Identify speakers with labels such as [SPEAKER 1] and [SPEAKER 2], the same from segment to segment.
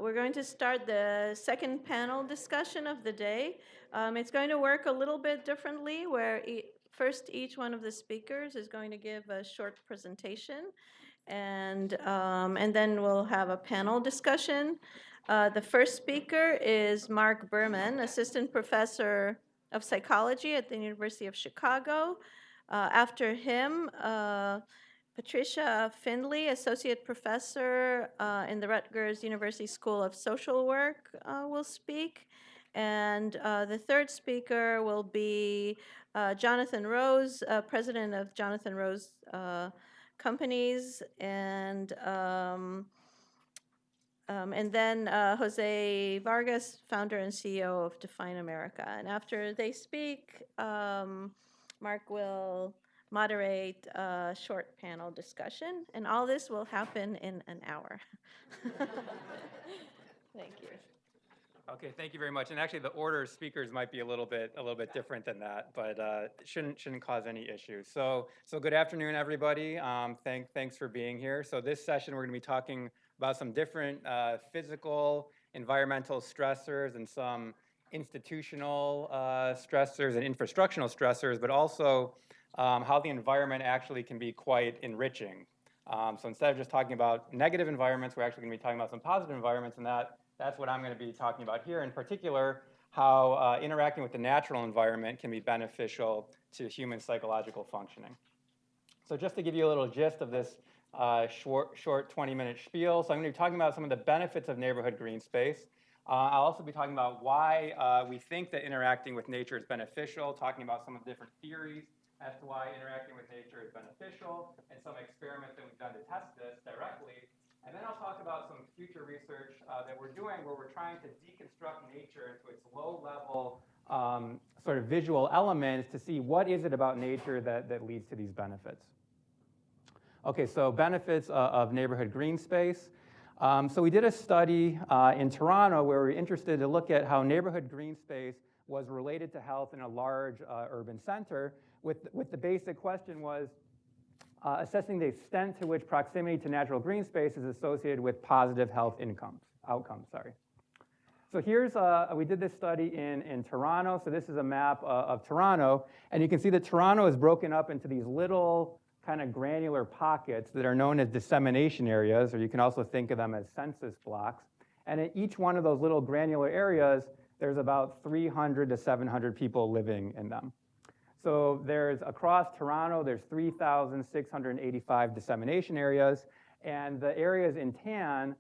[SPEAKER 1] We're going to start the second panel discussion of the day. It's going to work a little bit differently, where first each one of the speakers is going to give a short presentation, and then we'll have a panel discussion. The first speaker is Marc Berman, Assistant Professor of Psychology at the University of Chicago. After him, Patricia Findley, Associate Professor in the Rutgers University School of Social Work, will speak. And the third speaker will be Jonathan Rose, President of Jonathan Rose Companies, and then Jose Vargas, founder and CEO of Define America. And after they speak, Marc will moderate a short panel discussion, and all this will happen in an hour. Thank you.
[SPEAKER 2] Okay, thank you very much. And actually, the order of speakers might be a little bit different than that, but shouldn't cause any issues. So good afternoon, everybody. Thanks for being here. So this session, we're going to be talking about some different physical, environmental stressors, and some institutional stressors and infrastructural stressors, but also how the environment actually can be quite enriching. So instead of just talking about negative environments, we're actually going to be talking about some positive environments, and that's what I'm going to be talking about here. In particular, how interacting with the natural environment can be beneficial to human psychological functioning. So just to give you a little gist of this short 20-minute spiel, so I'm going to be talking about some of the benefits of neighborhood green space. I'll also be talking about why we think that interacting with nature is beneficial, talking about some of the different theories as to why interacting with nature is beneficial, and some experiments that we've done to test this directly. And then I'll talk about some future research that we're doing where we're trying to deconstruct nature into its low-level sort of visual elements to see what is it about nature that leads to these benefits. Okay, so benefits of neighborhood green space. So we did a study in Toronto where we were interested to look at how neighborhood green space was related to health in a large urban center. With the basic question was assessing the extent to which proximity to natural green space is associated with positive health outcomes. So here's, we did this study in Toronto. So this is a map of Toronto. And you can see that Toronto is broken up into these little kind of granular pockets that are known as dissemination areas, or you can also think of them as census blocks. And in each one of those little granular areas, there's about 300 to 700 people living in them. So there's, across Toronto, there's 3,685 dissemination areas, and the areas in tan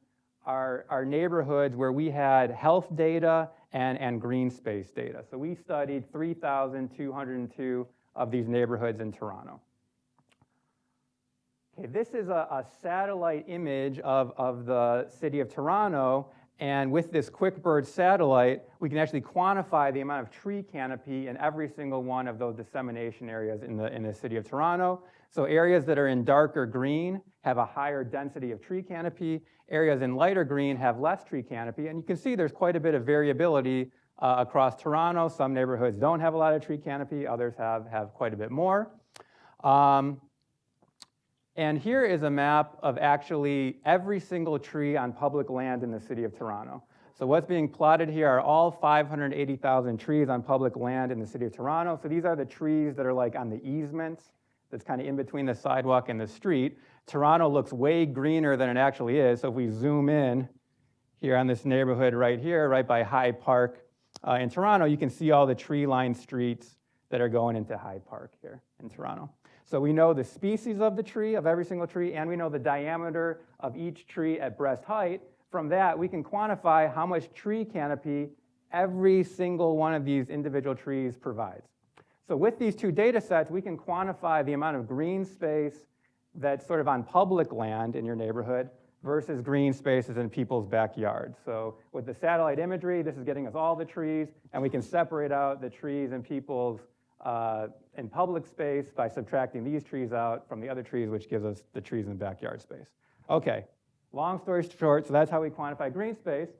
[SPEAKER 2] are neighborhoods where we had health data and green space data. So we studied 3,202 of these neighborhoods in Toronto. Okay, this is a satellite image of the city of Toronto. And with this QuickBird satellite, we can actually quantify the amount of tree canopy in every single one of those dissemination areas in the city of Toronto. So areas that are in darker green have a higher density of tree canopy. Areas in lighter green have less tree canopy. And you can see there's quite a bit of variability across Toronto. Some neighborhoods don't have a lot of tree canopy. Others have quite a bit more. And here is a map of actually every single tree on public land in the city of Toronto. So what's being plotted here are all 580,000 trees on public land in the city of Toronto. So these are the trees that are like on the easements that's kind of in between the sidewalk and the street. Toronto looks way greener than it actually is. So if we zoom in here on this neighborhood right here, right by Hyde Park in Toronto, you can see all the tree-lined streets that are going into Hyde Park here in Toronto. So we know the species of the tree, of every single tree, and we know the diameter of each tree at breast height. From that, we can quantify how much tree canopy every single one of these individual trees provides. So with these two data sets, we can quantify the amount of green space that's sort of on public land in your neighborhood versus green spaces in people's backyards. So with the satellite imagery, this is getting us all the trees, and we can separate out the trees in people's in public space by subtracting these trees out from the other trees, which gives us the trees in backyard space. Okay, long story short, so that's how we quantify green space.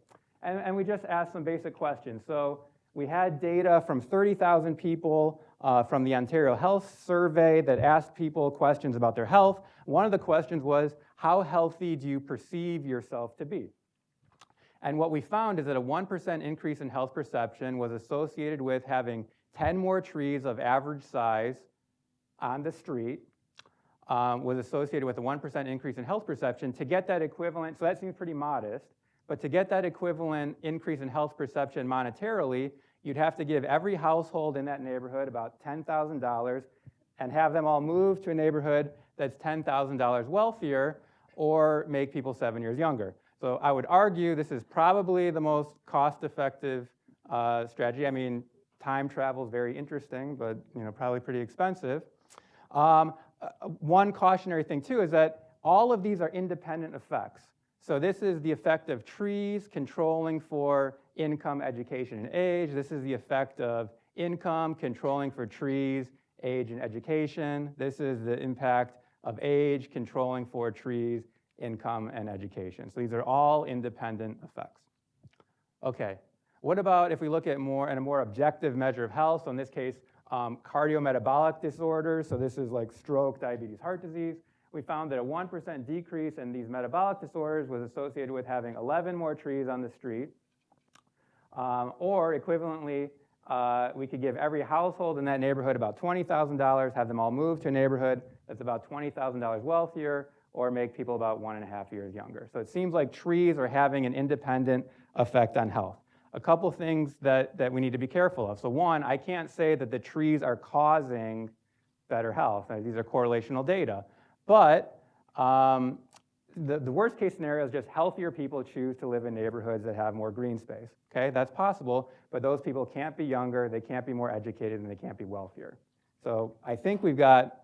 [SPEAKER 2] And we just asked some basic questions. So we had data from 30,000 people from the Ontario Health Survey that asked people questions about their health. One of the questions was, how healthy do you perceive yourself to be? And what we found is that a 1% increase in health perception was associated with having 10 more trees of average size on the street, was associated with a 1% increase in health perception. To get that equivalent, so that seems pretty modest, but to get that equivalent increase in health perception monetarily, you'd have to give every household in that neighborhood about $10,000 and have them all move to a neighborhood that's $10,000 wealthier or make people 7 years younger. So I would argue this is probably the most cost-effective strategy. I mean, time travel is very interesting, but probably pretty expensive. One cautionary thing too is that all of these are independent effects. So this is the effect of trees controlling for income, education, and age. This is the effect of income controlling for trees, age, and education. This is the impact of age controlling for trees, income, and education. So these are all independent effects. Okay, what about if we look at a more objective measure of health? So in this case, cardiometabolic disorders. So this is like stroke, diabetes, heart disease. We found that a 1% decrease in these metabolic disorders was associated with having 11 more trees on the street. Or equivalently, we could give every household in that neighborhood about $20,000, have them all move to a neighborhood that's about $20,000 wealthier, or make people about 1.5 years younger. So it seems like trees are having an independent effect on health. A couple things that we need to be careful of. So one, I can't say that the trees are causing better health. These are correlational data. But the worst case scenario is just healthier people choose to live in neighborhoods that have more green space. Okay, that's possible, but those people can't be younger, they can't be more educated, and they can't be wealthier. So I think we've got,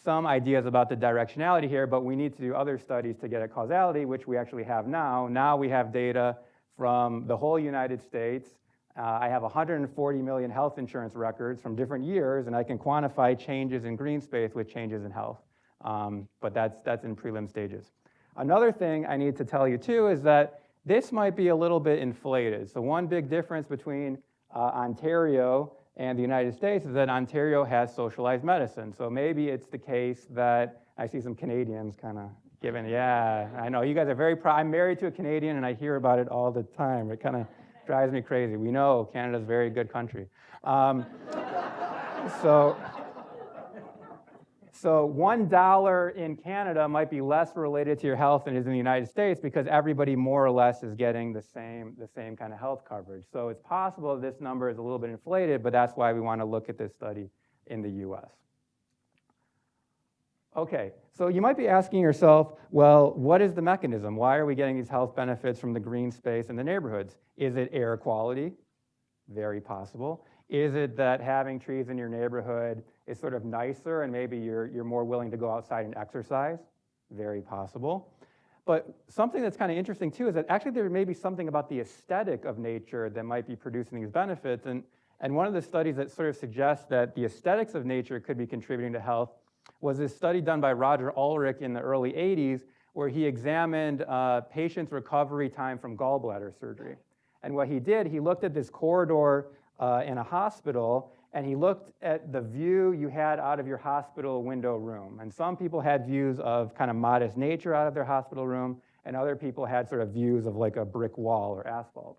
[SPEAKER 2] some ideas about the directionality here, but we need to do other studies to get at causality, which we actually have now. Now we have data from the whole United States. I have 140 million health insurance records from different years, and I can quantify changes in green space with changes in health. But that's in prelim stages. Another thing I need to tell you too is that this might be a little bit inflated. So one big difference between Ontario and the United States is that Ontario has socialized medicine. So maybe it's the case that I see some Canadians kind of giving, yeah, I know you guys are very proud. I'm married to a Canadian and I hear about it all the time. It kind of drives me crazy. We know Canada's a very good country. So $1 in Canada might be less related to your health than it is in the United States because everybody more or less is getting the same kind of health coverage. So it's possible this number is a little bit inflated, but that's why we want to look at this study in the US. Okay, so you might be asking yourself, well, what is the mechanism? Why are we getting these health benefits from the green space in the neighborhoods? Is it air quality? Very possible. Is it that having trees in your neighborhood is sort of nicer and maybe you're more willing to go outside and exercise? Very possible. But something that's kind of interesting too is that actually there may be something about the aesthetic of nature that might be producing these benefits. And one of the studies that sort of suggests that the aesthetics of nature could be contributing to health was this study done by Roger Ulrich in the early 80s where he examined patients' recovery time from gallbladder surgery. And what he did, he looked at this corridor in a hospital, and he looked at the view you had out of your hospital window room. And some people had views of kind of modest nature out of their hospital room, and other people had sort of views of like a brick wall or asphalt.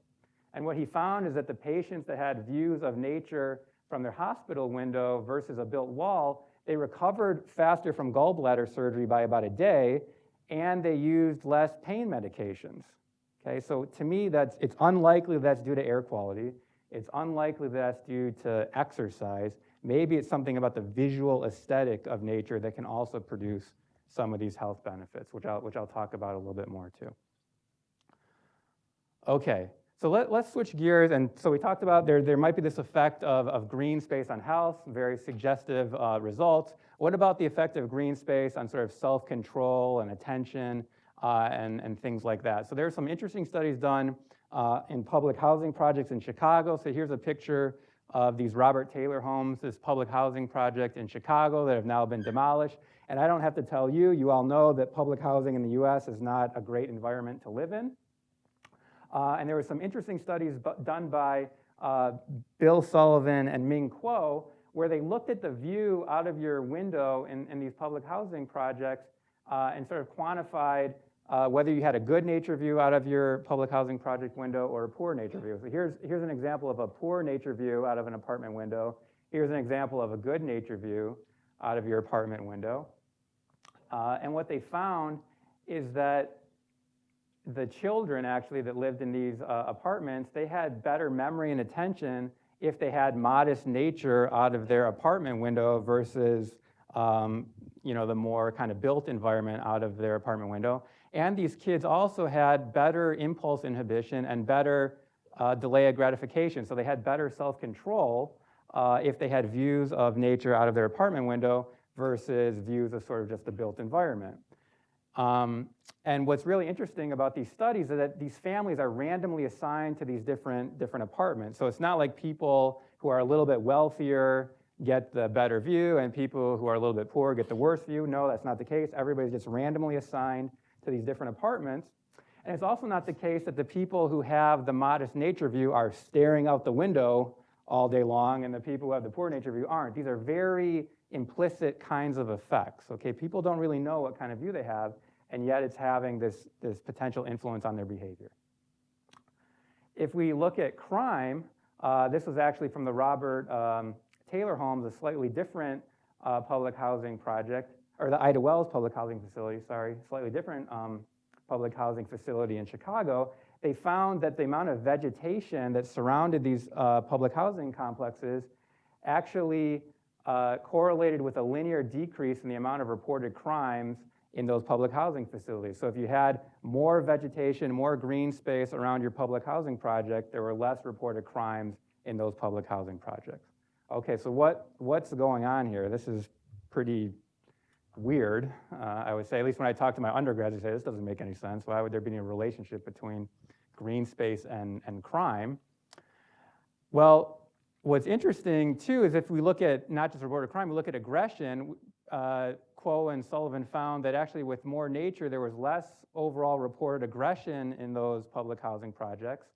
[SPEAKER 2] And what he found is that the patients that had views of nature from their hospital window versus a built wall, they recovered faster from gallbladder surgery by about a day, and they used less pain medications. Okay, so to me, it's unlikely that's due to air quality. It's unlikely that's due to exercise. Maybe it's something about the visual aesthetic of nature that can also produce some of these health benefits, which I'll talk about a little bit more too. Okay, so let's switch gears. And so we talked about there might be this effect of green space on health, very suggestive results. What about the effect of green space on sort of self-control and attention and things like that? So there are some interesting studies done in public housing projects in Chicago. So here's a picture of these Robert Taylor homes, this public housing project in Chicago that have now been demolished. And I don't have to tell you, you all know that public housing in the US is not a great environment to live in. And there were some interesting studies done by Bill Sullivan and Ming Kuo, where they looked at the view out of your window in these public housing projects and sort of quantified whether you had a good nature view out of your public housing project window or a poor nature view. So here's an example of a poor nature view out of an apartment window. Here's an example of a good nature view out of your apartment window. And what they found is that the children actually that lived in these apartments, they had better memory and attention if they had modest nature out of their apartment window versus the more kind of built environment out of their apartment window. And these kids also had better impulse inhibition and better delay of gratification. So they had better self-control if they had views of nature out of their apartment window versus views of sort of just the built environment. And what's really interesting about these studies is that these families are randomly assigned to these different apartments. So it's not like people who are a little bit wealthier get the better view and people who are a little bit poor get the worst view. No, that's not the case. Everybody's just randomly assigned to these different apartments. And it's also not the case that the people who have the modest nature view are staring out the window all day long and the people who have the poor nature view aren't. These are very implicit kinds of effects. Okay, people don't really know what kind of view they have, and yet it's having this potential influence on their behavior. If we look at crime, this was actually from the Robert Taylor Homes, a slightly different public housing project, or the Ida Wells public housing facility, sorry, slightly different public housing facility in Chicago. They found that the amount of vegetation that surrounded these public housing complexes actually correlated with a linear decrease in the amount of reported crimes in those public housing facilities. So if you had more vegetation, more green space around your public housing project, there were less reported crimes in those public housing projects. Okay, so what's going on here? This is pretty weird, I would say. At least when I talk to my undergrads, they say, this doesn't make any sense. Why would there be any relationship between green space and crime? Well, what's interesting, too, is if we look at not just reported crime, we look at aggression. Quo and Sullivan found that actually with more nature, there was less overall reported aggression in those public housing projects.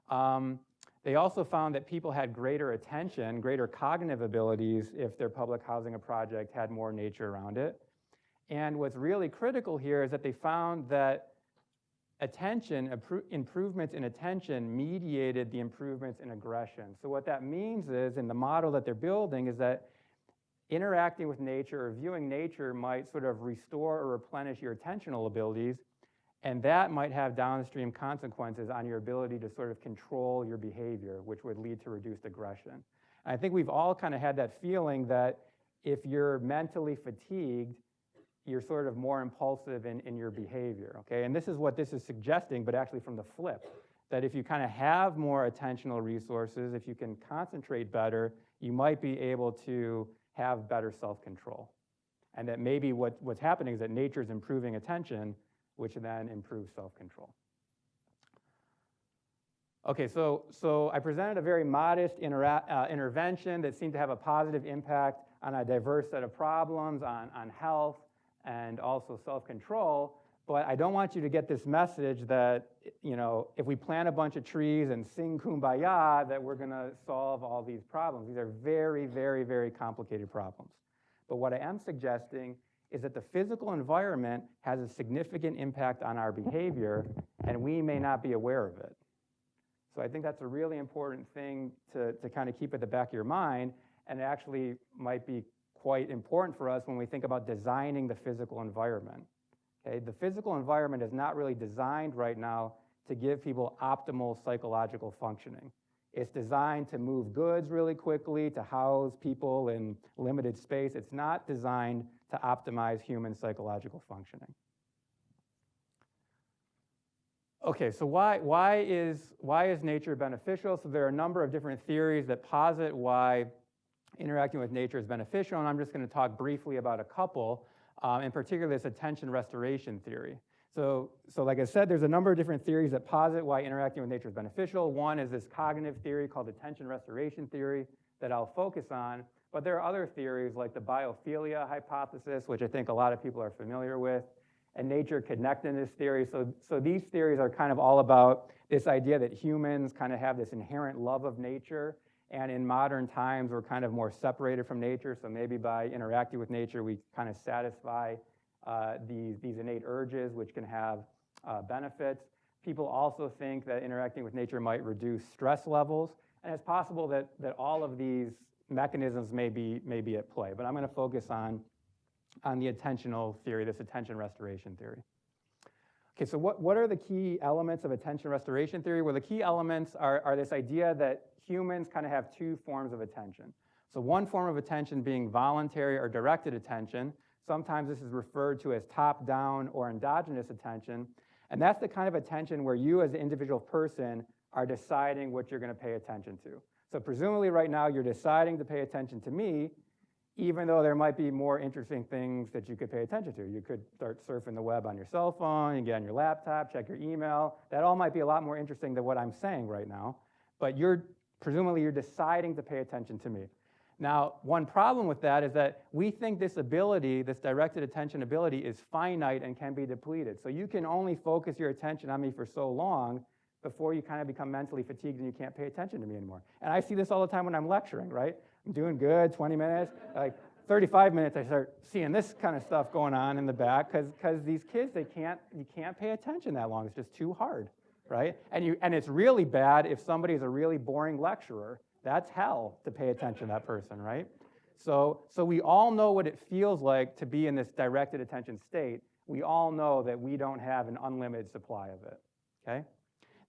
[SPEAKER 2] They also found that people had greater attention, greater cognitive abilities if their public housing project had more nature around it. And what's really critical here is that they found that improvements in attention mediated the improvements in aggression. So what that means is, in the model that they're building, is that interacting with nature or viewing nature might sort of restore or replenish your attentional abilities, and that might have downstream consequences on your ability to sort of control your behavior, which would lead to reduced aggression. And I think we've all kind of had that feeling that if you're mentally fatigued, you're sort of more impulsive in your behavior, okay? And this is what this is suggesting, but actually from the flip, that if you kind of have more attentional resources, if you can concentrate better, you might be able to have better self-control. And that maybe what's happening is that nature's improving attention, which then improves self-control. Okay, so I presented a very modest intervention that seemed to have a positive impact on a diverse set of problems, on health, and also self-control. But I don't want you to get this message that, if we plant a bunch of trees and sing Kumbaya, that we're going to solve all these problems. These are very, very, very complicated problems. But what I am suggesting is that the physical environment has a significant impact on our behavior, and we may not be aware of it. So I think that's a really important thing to kind of keep at the back of your mind, and actually might be quite important for us when we think about designing the physical environment. Okay? The physical environment is not really designed right now to give people optimal psychological functioning. It's designed to move goods really quickly, to house people in limited space. It's not designed to optimize human psychological functioning. Okay, so why is nature beneficial? So there are a number of different theories that posit why interacting with nature is beneficial, and I'm just going to talk briefly about a couple, in particular this attention restoration theory. So like I said, there's a number of different theories that posit why interacting with nature is beneficial. One is this cognitive theory called attention restoration theory that I'll focus on, but there are other theories like the biophilia hypothesis, which I think a lot of people are familiar with, and nature connectedness theory. So these theories are kind of all about this idea that humans kind of have this inherent love of nature, and in modern times we're kind of more separated from nature, so maybe by interacting with nature we kind of satisfy these innate urges, which can have benefits. People also think that interacting with nature might reduce stress levels, and it's possible that all of these mechanisms may be at play. But I'm going to focus on the attentional theory, this attention restoration theory. Okay, so what are the key elements of attention restoration theory? Well, the key elements are this idea that humans kind of have two forms of attention. So one form of attention being voluntary or directed attention. Sometimes this is referred to as top-down or endogenous attention. And that's the kind of attention where you as an individual person are deciding what you're going to pay attention to. So presumably right now you're deciding to pay attention to me, even though there might be more interesting things that you could pay attention to. You could start surfing the web on your cell phone, you get on your laptop, check your email. That all might be a lot more interesting than what I'm saying right now. But presumably you're deciding to pay attention to me. Now, one problem with that is that we think this ability, this directed attention ability, is finite and can be depleted. So you can only focus your attention on me for so long before you kind of become mentally fatigued and you can't pay attention to me anymore. And I see this all the time when I'm lecturing, right? I'm doing good, 20 minutes, like 35 minutes, I start seeing this kind of stuff going on in the back because these kids, you can't pay attention that long. It's just too hard, right? And it's really bad if somebody is a really boring lecturer. That's hell to pay attention to that person, right? So we all know what it feels like to be in this directed attention state. We all know that we don't have an unlimited supply of it, okay?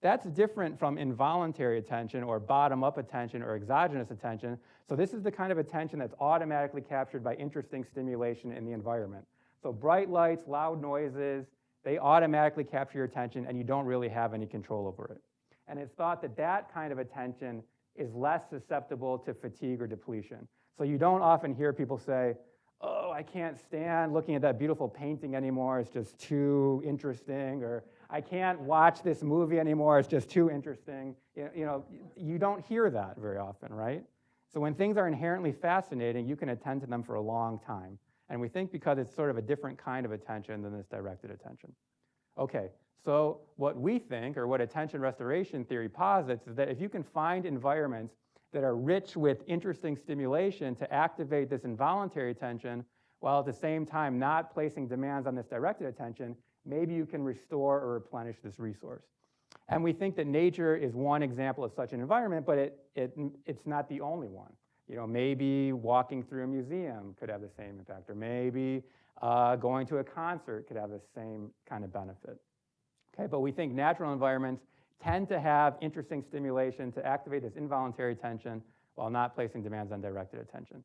[SPEAKER 2] That's different from involuntary attention or bottom-up attention or exogenous attention. So this is the kind of attention that's automatically captured by interesting stimulation in the environment. So bright lights, loud noises, they automatically capture your attention and you don't really have any control over it. And it's thought that that kind of attention is less susceptible to fatigue or depletion. So you don't often hear people say, oh, I can't stand looking at that beautiful painting anymore, it's just too interesting, or I can't watch this movie anymore, it's just too interesting. You don't hear that very often, right? So when things are inherently fascinating, you can attend to them for a long time. And we think because it's sort of a different kind of attention than this directed attention. Okay, so what we think, or what attention restoration theory posits, is that if you can find environments that are rich with interesting stimulation to activate this involuntary attention, while at the same time not placing demands on this directed attention, maybe you can restore or replenish this resource. And we think that nature is one example of such an environment, but it's not the only one. Maybe walking through a museum could have the same impact, or maybe going to a concert could have the same kind of benefit. Okay, but we think natural environments tend to have interesting stimulation to activate this involuntary attention while not placing demands on directed attention.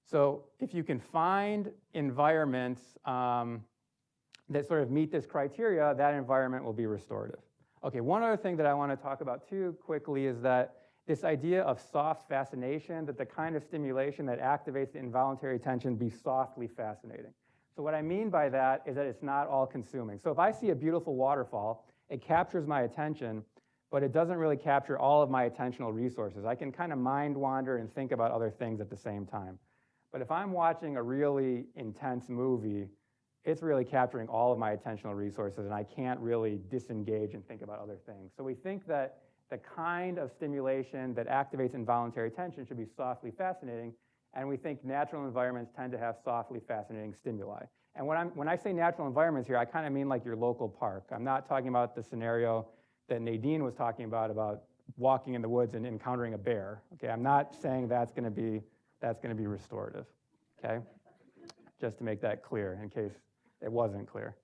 [SPEAKER 2] So if you can find environments that sort of meet this criteria, that environment will be restorative. Okay, one other thing that I want to talk about too quickly is that this idea of soft fascination, that the kind of stimulation that activates the involuntary attention be softly fascinating. So what I mean by that is that it's not all-consuming. So if I see a beautiful waterfall, it captures my attention, but it doesn't really capture all of my attentional resources. I can kind of mind wander and think about other things at the same time. But if I'm watching a really intense movie, it's really capturing all of my attentional resources, and I can't really disengage and think about other things. So we think that the kind of stimulation that activates involuntary attention should be softly fascinating, and we think natural environments tend to have softly fascinating stimuli. And when I say natural environments here, I kind of mean like your local park. I'm not talking about the scenario that Nadine was talking about walking in the woods and encountering a bear. Okay, I'm not saying that's going to be restorative. Okay, just to make that clear in case it wasn't clear.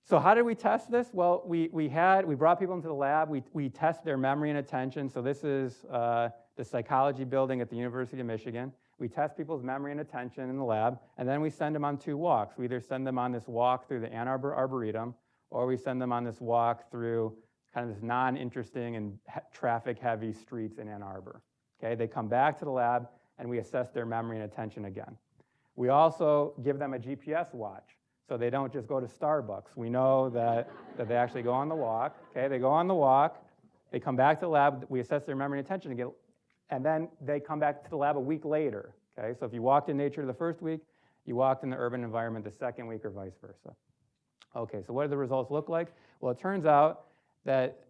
[SPEAKER 2] So how did we test this? Well, we brought people into the lab. We test their memory and attention. So this is the psychology building at the University of Michigan. We test people's memory and attention in the lab, and then we send them on 2 walks. We either send them on this walk through the Ann Arbor Arboretum, or we send them on this walk through kind of this non-interesting and traffic-heavy streets in Ann Arbor. Okay, they come back to the lab, and we assess their memory and attention again. We also give them a GPS watch, so they don't just go to Starbucks. We know that they actually go on the walk. Okay, they go on the walk, they come back to the lab, we assess their memory and attention again, and then they come back to the lab a week later. Okay, so if you walked in nature the first week, you walked in the urban environment the second week, or vice versa. Okay, so what do the results look like? Well, it turns out that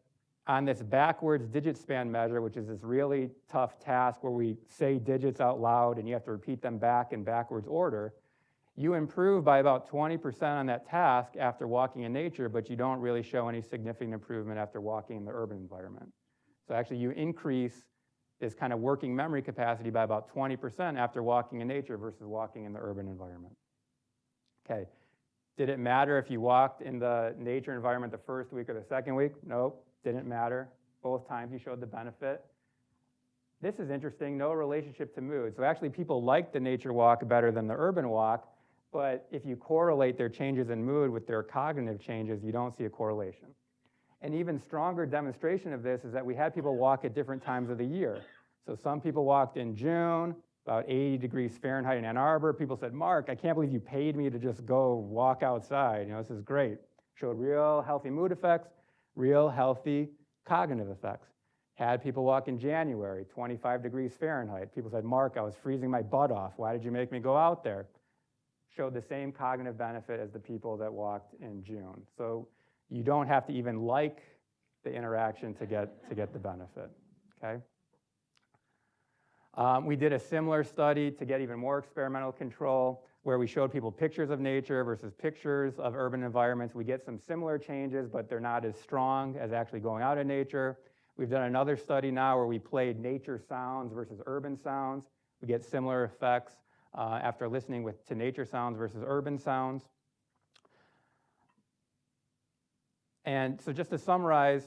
[SPEAKER 2] on this backwards digit span measure, which is this really tough task where we say digits out loud and you have to repeat them back in backwards order, you improve by about 20% on that task after walking in nature, but you don't really show any significant improvement after walking in the urban environment. So actually you increase this kind of working memory capacity by about 20% after walking in nature versus walking in the urban environment. Okay, did it matter if you walked in the nature environment the first week or the second week? Nope, didn't matter. Both times you showed the benefit. This is interesting, no relationship to mood. So actually people like the nature walk better than the urban walk, but if you correlate their changes in mood with their cognitive changes, you don't see a correlation. An even stronger demonstration of this is that we had people walk at different times of the year. So some people walked in June, about 80 degrees Fahrenheit in Ann Arbor. People said, Mark, I can't believe you paid me to just go walk outside. You know, this is great. Showed real healthy mood effects, real healthy cognitive effects. Had people walk in January, 25 degrees Fahrenheit. People said, Mark, I was freezing my butt off. Why did you make me go out there? Showed the same cognitive benefit as the people that walked in June. So you don't have to even like the interaction to get the benefit, okay? We did a similar study to get even more experimental control where we showed people pictures of nature versus pictures of urban environments. We get some similar changes, but they're not as strong as actually going out in nature. We've done another study now where we played nature sounds versus urban sounds. We get similar effects after listening to nature sounds versus urban sounds. And so just to summarize,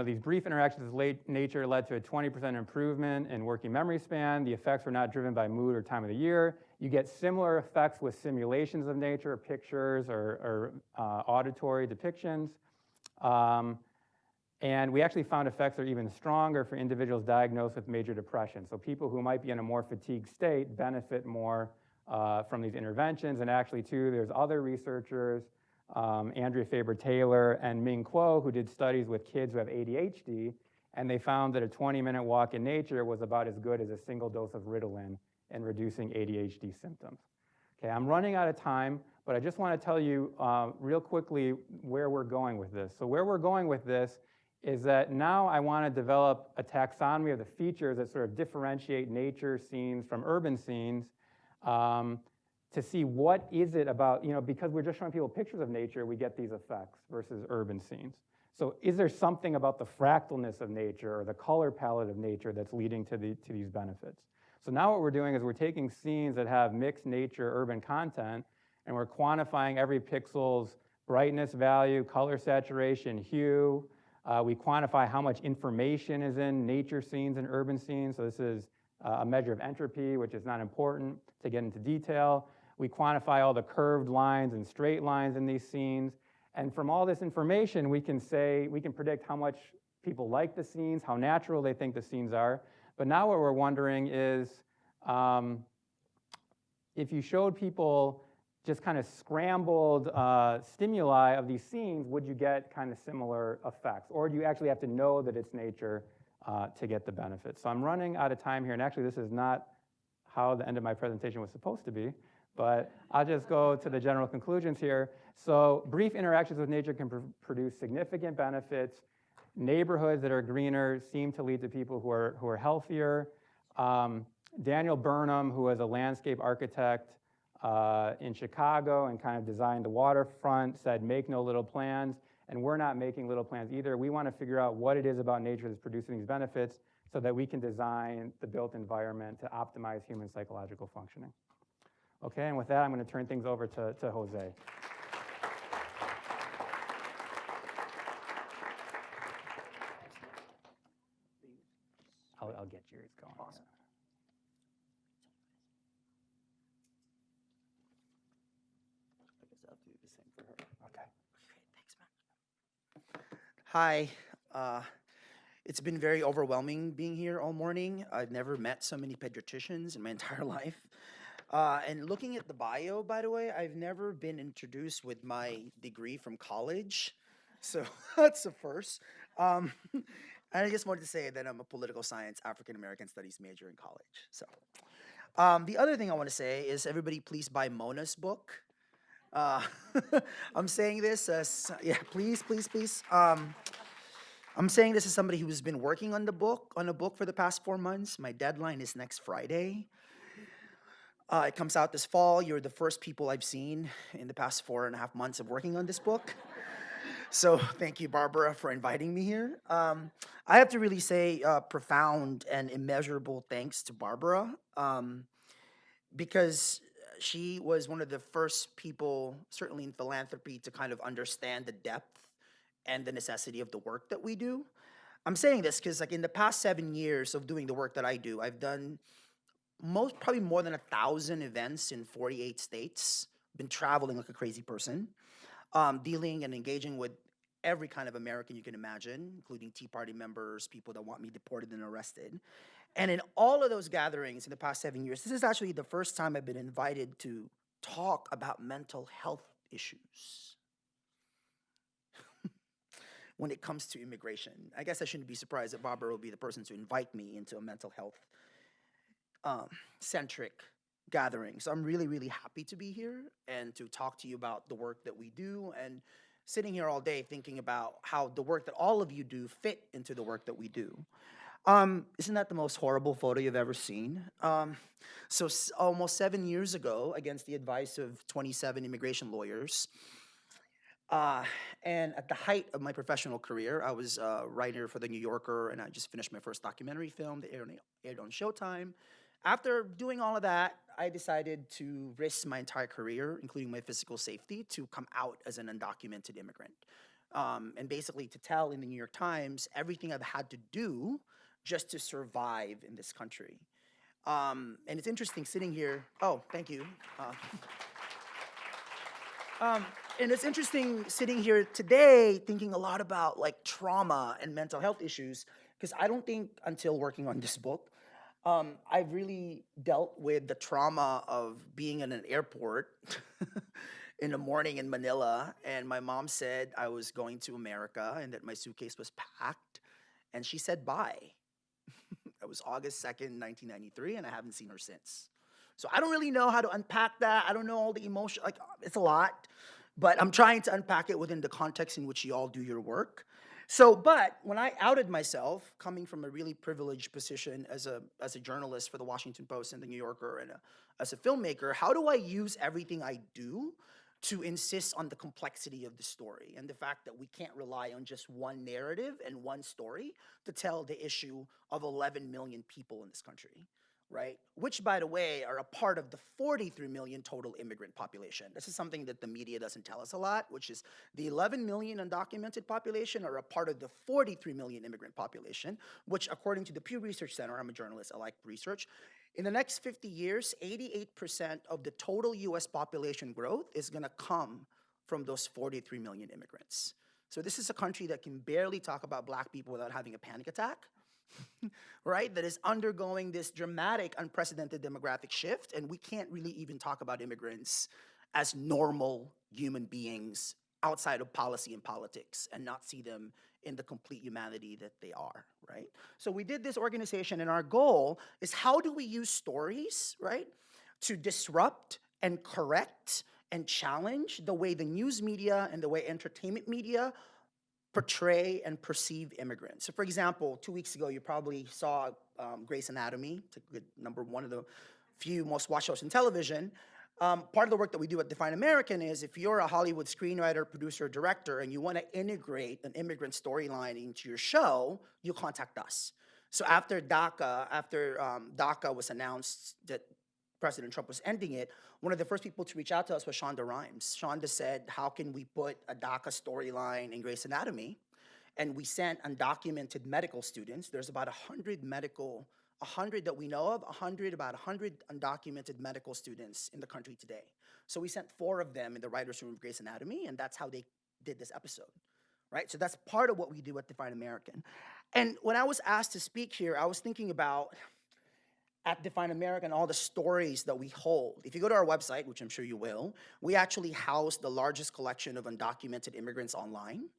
[SPEAKER 2] these brief interactions with nature led to a 20% improvement in working memory span. The effects were not driven by mood or time of the year. You get similar effects with simulations of nature, pictures, or auditory depictions. And we actually found effects that are even stronger for individuals diagnosed with major depression. So people who might be in a more fatigued state benefit more from these interventions. And actually, too, there's other researchers, Andrea Faber-Taylor and Ming Kuo, who did studies with kids who have ADHD, and they found that a 20-minute walk in nature was about as good as a single dose of Ritalin in reducing ADHD symptoms. Okay, I'm running out of time, but I just want to tell you real quickly where we're going with this. So where we're going with this is that now I want to develop a taxonomy of the features that sort of differentiate nature scenes from urban scenes to see what is it about, because we're just showing people pictures of nature, we get these effects versus urban scenes. So is there something about the fractalness of nature or the color palette of nature that's leading to these benefits? So now what we're doing is we're taking scenes that have mixed nature urban content, and we're quantifying every pixel's brightness value, color saturation, hue. We quantify how much information is in nature scenes and urban scenes. So this is a measure of entropy, which is not important to get into detail. We quantify all the curved lines and straight lines in these scenes. And from all this information, we can predict how much people like the scenes, how natural they think the scenes are. But now what we're wondering is, if you showed people just kind of scrambled stimuli of these scenes, would you get kind of similar effects? Or do you actually have to know that it's nature to get the benefits? So I'm running out of time here, and actually this is not how the end of my presentation was supposed to be, but I'll just go to the general conclusions here. So brief interactions with nature can produce significant benefits. Neighborhoods that are greener seem to lead to people who are healthier. Daniel Burnham, who was a landscape architect in Chicago and kind of designed the waterfront, said make no little plans, and we're not making little plans either. We want to figure out what it is about nature that's producing these benefits so that we can design the built environment to optimize human psychological functioning. Okay, and with that, I'm going to turn things over to Jose. I'll get yours going.
[SPEAKER 3] Awesome. I guess I'll do the same for her.
[SPEAKER 2] Okay.
[SPEAKER 3] Great, thanks, man. Hi. It's been very overwhelming being here all morning. I've never met so many pediatricians in my entire life. And looking at the bio, by the way, I've never been introduced with my degree from college. So that's a first. And I just wanted to say that I'm a political science, African American studies major in college. So the other thing I want to say is everybody please buy Mona's book. I'm saying this as, please. I'm saying this as somebody who's been working on a book for the past 4 months. My deadline is next Friday. It comes out this fall. You're the first people I've seen in the past 4.5 months of working on this book. So thank you, Barbara, for inviting me here. I have to really say profound and immeasurable thanks to Barbara, because she was one of the first people, certainly in philanthropy, to kind of understand the depth and the necessity of the work that we do. I'm saying this because, like, in the past 7 years of doing the work that I do, I've done probably more than 1,000 events in 48 states. Been traveling like a crazy person, dealing and engaging with every kind of American you can imagine, including Tea Party members, people that want me deported and arrested. And in all of those gatherings in the past 7 years, this is actually the first time I've been invited to talk about mental health issues when it comes to immigration. I guess I shouldn't be surprised that Barbara will be the person to invite me into a mental health centric gathering. So I'm really, really happy to be here and to talk to you about the work that we do, and sitting here all day thinking about how the work that all of you do fit into the work that we do. Isn't that the most horrible photo you've ever seen? Almost 7 years ago, against the advice of 27 immigration lawyers, and at the height of my professional career, I was a writer for The New Yorker, and I just finished my first documentary film that aired on Showtime. After doing all of that, I decided to risk my entire career, including my physical safety, to come out as an undocumented immigrant. And basically to tell in the New York Times everything I've had to do just to survive in this country. And it's interesting sitting here. Oh, thank you. And it's interesting sitting here today thinking a lot about like trauma and mental health issues, because I don't think until working on this book, I've really dealt with the trauma of being in an airport in the morning in Manila, and my mom said I was going to America and that my suitcase was packed, and she said bye. That was August 2nd, 1993, and I haven't seen her since. So I don't really know how to unpack that. I don't know all the emotion, like it's a lot, but I'm trying to unpack it within the context in which you all do your work. So, but when I outed myself, coming from a really privileged position as a journalist for the Washington Post and the New Yorker, and as a filmmaker, how do I use everything I do to insist on the complexity of the story and the fact that we can't rely on just one narrative and one story to tell the issue of 11 million people in this country, right? Which, by the way, are a part of the 43 million total immigrant population. This is something that the media doesn't tell us a lot, which is the 11 million undocumented population are a part of the 43 million immigrant population, which, according to the Pew Research Center, I'm a journalist, I like research, in the next 50 years, 88% of the total US population growth is gonna come from those 43 million immigrants. So this is a country that can barely talk about black people without having a panic attack, right? That is undergoing this dramatic, unprecedented demographic shift, and we can't really even talk about immigrants as normal human beings outside of policy and politics and not see them in the complete humanity that they are, right? So we did this organization, and our goal is how do we use stories, right, to disrupt and correct and challenge the way the news media and the way entertainment media portray and perceive immigrants. So for example, 2 weeks ago, you probably saw Grey's Anatomy, it's a good one of the few most watched shows in television. Part of the work that we do at Define American is if you're a Hollywood screenwriter, producer, director, and you want to integrate an immigrant storyline into your show, you contact us. So after DACA was announced that President Trump was ending it, one of the first people to reach out to us was Shonda Rhimes. Shonda said, how can we put a DACA storyline in Grey's Anatomy? And we sent undocumented medical students. There's about 100 that we know of, about 100 undocumented medical students in the country today. So we sent 4 of them in the writer's room of Grey's Anatomy, and that's how they did this episode, right? So that's part of what we do at Define American. And when I was asked to speak here, I was thinking about at Define American, all the stories that we hold. If you go to our website, which I'm sure you will, we actually house the largest collection of undocumented immigrants online.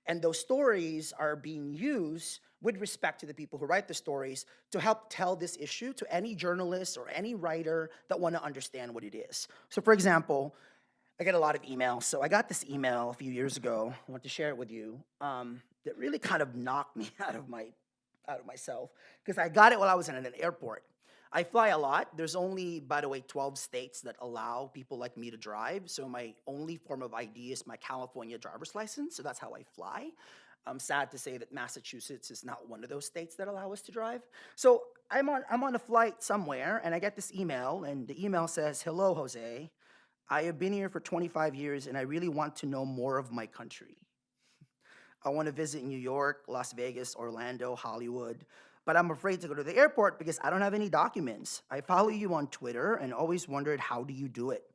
[SPEAKER 3] And those stories are being used with respect to the people who write the stories to help tell this issue to any journalist or any writer that want to understand what it is. So for example, I get a lot of emails. So I got this email a few years ago, I want to share it with you, that really kind of knocked me out of myself, because I got it while I was in an airport. I fly a lot. There's only, by the way, 12 states that allow people like me to drive. So my only form of ID is my California driver's license. So that's how I fly. I'm sad to say that Massachusetts is not one of those states that allow us to drive. So I'm on a flight somewhere, and I get this email, and the email says, "Hello, Jose. I have been here for 25 years, and I really want to know more of my country. I want to visit New York, Las Vegas, Orlando, Hollywood, but I'm afraid to go to the airport because I don't have any documents. I follow you on Twitter and always wondered, how do you do it?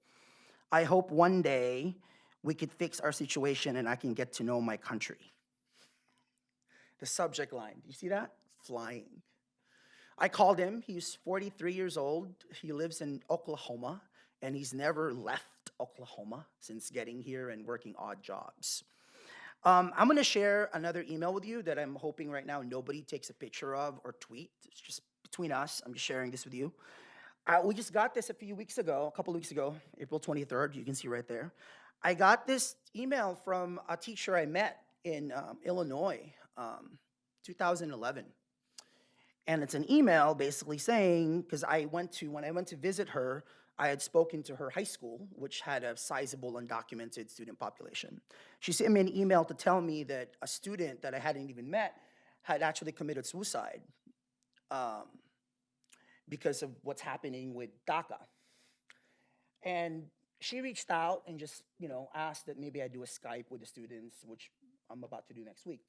[SPEAKER 3] I hope one day we could fix our situation and I can get to know my country." The subject line, do you see that? Flying. I called him. He's 43 years old. He lives in Oklahoma, and he's never left Oklahoma since getting here and working odd jobs. I'm going to share another email with you that I'm hoping right now nobody takes a picture of or tweet. It's just between us. I'm just sharing this with you. We just got this a couple weeks ago, April 23rd. You can see right there. I got this email from a teacher I met in Illinois, 2011. And it's an email basically saying, because when I went to visit her, I had spoken to her high school, which had a sizable undocumented student population. She sent me an email to tell me that a student that I hadn't even met had actually committed suicide because of what's happening with DACA. And she reached out and just, asked that maybe I do a Skype with the students, which I'm about to do next week.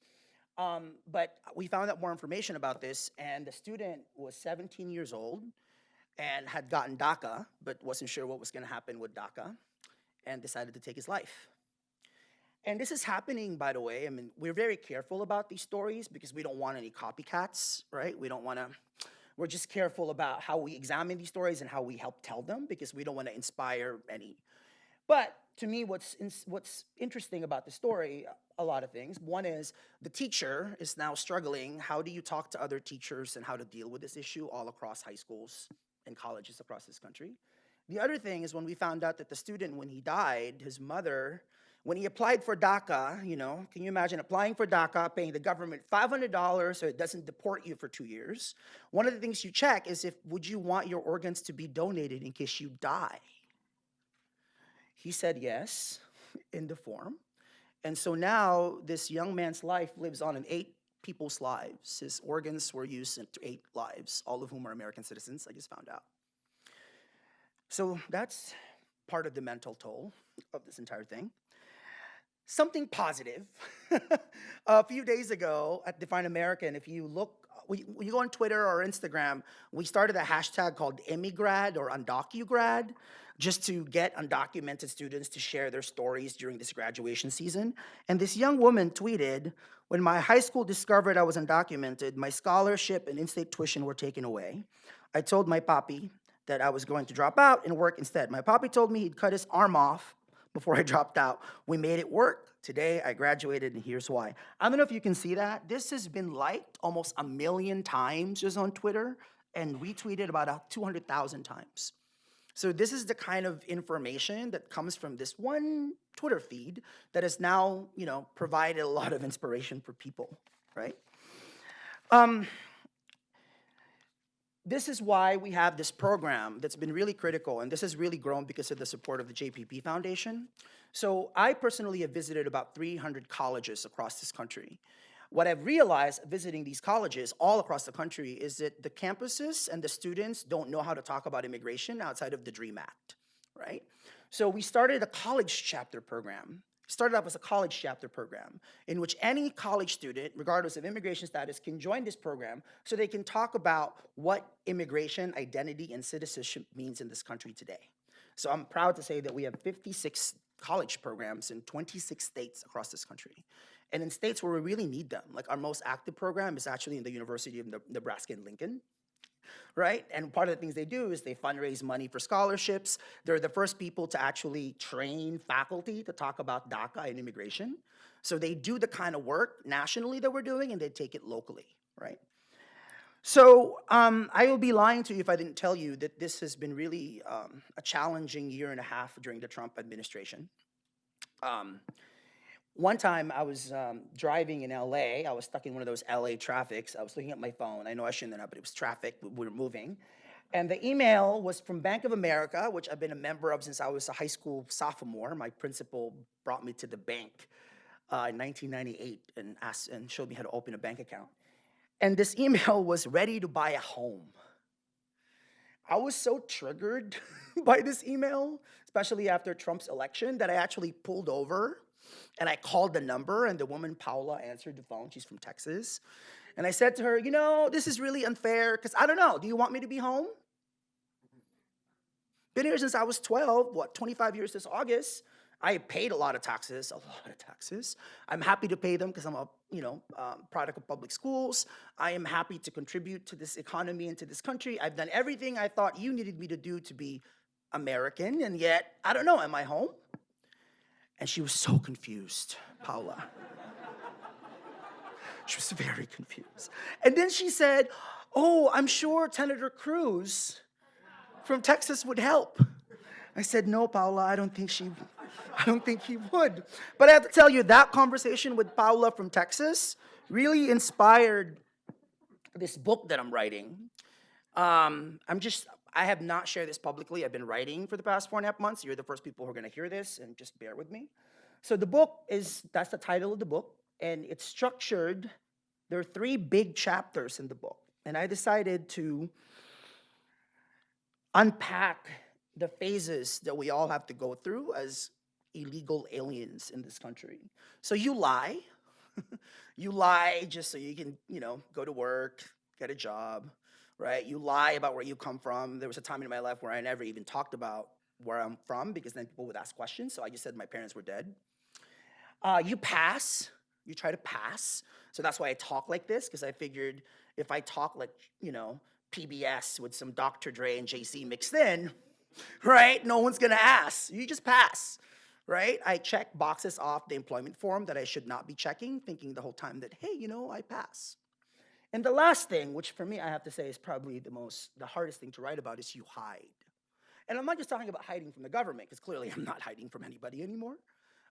[SPEAKER 3] But we found out more information about this, and the student was 17 years old and had gotten DACA, but wasn't sure what was going to happen with DACA, and decided to take his life. And this is happening, by the way. I mean, we're very careful about these stories because we don't want any copycats, right? We're just careful about how we examine these stories and how we help tell them because we don't want to inspire any. But to me, what's interesting about the story, a lot of things. One is the teacher is now struggling. How do you talk to other teachers and how to deal with this issue all across high schools and colleges across this country? The other thing is when we found out that the student, when he died, his mother, when he applied for DACA, can you imagine applying for DACA, paying the government $500 so it doesn't deport you for 2 years? One of the things you check is would you want your organs to be donated in case you die? He said yes in the form. And so now this young man's life lives on in 8 people's lives. His organs were used in 8 lives, all of whom are American citizens, I just found out. So that's part of the mental toll of this entire thing. Something positive. A few days ago at Define American, if you look, when you go on Twitter or Instagram, we started a hashtag called Immigrad or UndocuGrad, just to get undocumented students to share their stories during this graduation season. And this young woman tweeted, "When my high school discovered I was undocumented, my scholarship and in-state tuition were taken away. I told my papi that I was going to drop out and work instead. My papi told me he'd cut his arm off before I dropped out. We made it work. Today I graduated and here's why." I don't know if you can see that. This has been liked almost 1 million times just on Twitter and retweeted about 200,000 times. So this is the kind of information that comes from this one Twitter feed that has now, provided a lot of inspiration for people, right? This is why we have this program that's been really critical, and this has really grown because of the support of the JPP Foundation. So I personally have visited about 300 colleges across this country. What I've realized visiting these colleges all across the country is that the campuses and the students don't know how to talk about immigration outside of the DREAM Act, right? So we started a college chapter program. Started off as a college chapter program in which any college student, regardless of immigration status, can join this program so they can talk about what immigration, identity, and citizenship means in this country today. So I'm proud to say that we have 56 college programs in 26 states across this country. And in states where we really need them, like our most active program is actually in the University of Nebraska in Lincoln, right? And part of the things they do is they fundraise money for scholarships. They're the first people to actually train faculty to talk about DACA and immigration. So they do the kind of work nationally that we're doing, and they take it locally, right? So I will be lying to you if I didn't tell you that this has been really a challenging 1.5 years during the Trump administration. One time I was driving in LA. I was stuck in one of those LA traffics. I was looking at my phone. I know I shouldn't have, but it was traffic. We were moving. And the email was from Bank of America, which I've been a member of since I was a high school sophomore. My principal brought me to the bank in 1998 and showed me how to open a bank account. And this email was ready to buy a home. I was so triggered by this email, especially after Trump's election, that I actually pulled over and I called the number, and the woman, Paula, answered the phone. She's from Texas. And I said to her, you know, this is really unfair because I don't know, do you want me to be home? Been here since I was 12, 25 years this August. I paid a lot of taxes, I'm happy to pay them because I'm a, product of public schools. I am happy to contribute to this economy and to this country. I've done everything I thought you needed me to do to be American, and yet, I don't know, am I home? And she was so confused, Paula. She was very confused. And then she said, oh, I'm sure Senator Cruz from Texas would help. I said, no, Paula, I don't think he would. But I have to tell you, that conversation with Paula from Texas really inspired this book that I'm writing. I have not shared this publicly. I've been writing for the past 4.5 months. You're the first people who are gonna hear this, and just bear with me. So the book that's the title of the book, and it's structured, there are 3 big chapters in the book. And I decided to unpack the phases that we all have to go through as illegal aliens in this country. So you lie. You lie just so you can, go to work, get a job, right? You lie about where you come from. There was a time in my life where I never even talked about where I'm from because then people would ask questions. So I just said my parents were dead. You pass. You try to pass. So that's why I talk like this, because I figured if I talk like, PBS with some Dr. Dre and JC mixed in, right? No one's gonna ask. You just pass, right? I check boxes off the employment form that I should not be checking, thinking the whole time that, hey, I pass. And the last thing, which for me I have to say is probably the hardest thing to write about, is you hide. And I'm not just talking about hiding from the government, because clearly I'm not hiding from anybody anymore,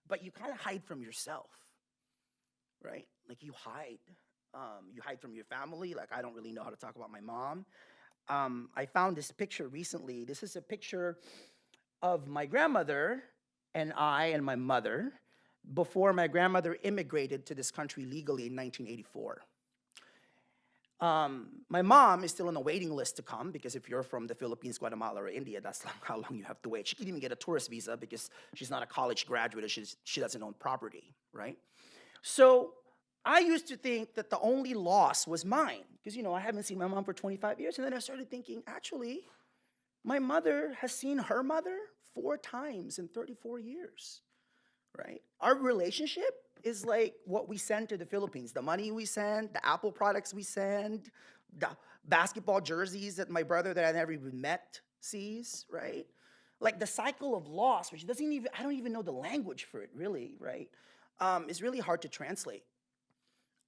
[SPEAKER 3] but you kind of hide from yourself, right? Like you hide. You hide from your family. Like, I don't really know how to talk about my mom. I found this picture recently. This is a picture of my grandmother and I and my mother before my grandmother immigrated to this country legally in 1984. My mom is still on the waiting list to come, because if you're from the Philippines, Guatemala, or India, that's how long you have to wait. She can't even get a tourist visa because she's not a college graduate and she doesn't own property, right? So I used to think that the only loss was mine, because, I haven't seen my mom for 25 years. And then I started thinking, actually, my mother has seen her mother 4 times in 34 years, right? Our relationship is like what we send to the Philippines, the money we send, the Apple products we send, the basketball jerseys that my brother that I never even met sees, right? Like the cycle of loss, which I don't even know the language for it really, right? It's really hard to translate.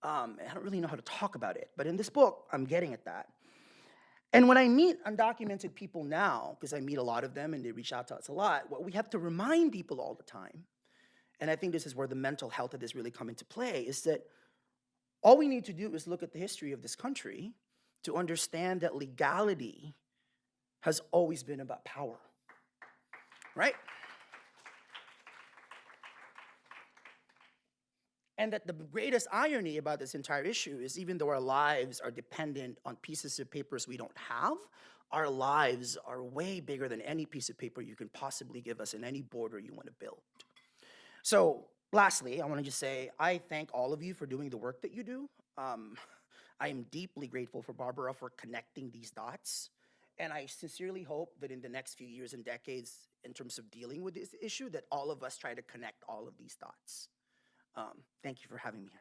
[SPEAKER 3] I don't really know how to talk about it, but in this book, I'm getting at that. And when I meet undocumented people now, because I meet a lot of them and they reach out to us a lot, what we have to remind people all the time, and I think this is where the mental health of this really come into play, is that all we need to do is look at the history of this country to understand that legality has always been about power, right? And that the greatest irony about this entire issue is, even though our lives are dependent on pieces of papers we don't have, our lives are way bigger than any piece of paper you can possibly give us in any border you want to build. So lastly, I want to just say, I thank all of you for doing the work that you do. I am deeply grateful for Barbara for connecting these dots. And I sincerely hope that in the next few years and decades, in terms of dealing with this issue, that all of us try to connect all of these dots. Thank you for having me here.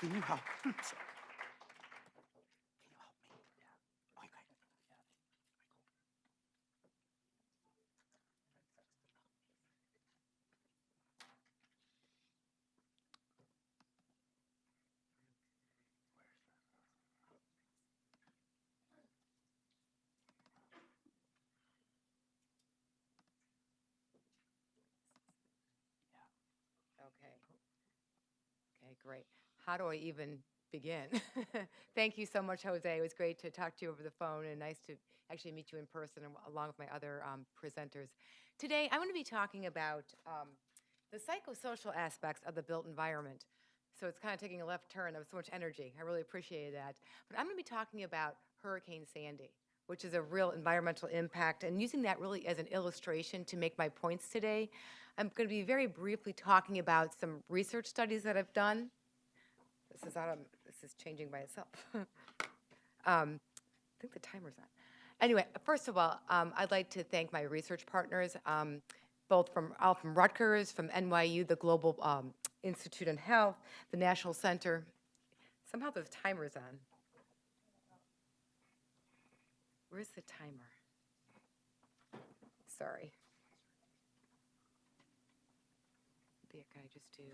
[SPEAKER 3] Can you help? Can you help me? Yeah. Okay, great.
[SPEAKER 4] great. How do I even begin? Thank you so much, Jose. It was great to talk to you over the phone and nice to actually meet you in person along with my other presenters. Today, I'm going to be talking about the psychosocial aspects of the built environment. So it's kind of taking a left turn. There was so much energy. I really appreciated that. But I'm going to be talking about Hurricane Sandy, which is a real environmental impact, and using that really as an illustration to make my points today. I'm going to be very briefly talking about some research studies that I've done. This is changing by itself. I think the timer's on. Anyway, first of all, I'd like to thank my research partners, both from Rutgers, from NYU, the Global Institute on Health, the National Center. Somehow the timer's on. Where's the timer? Sorry. Can I just do?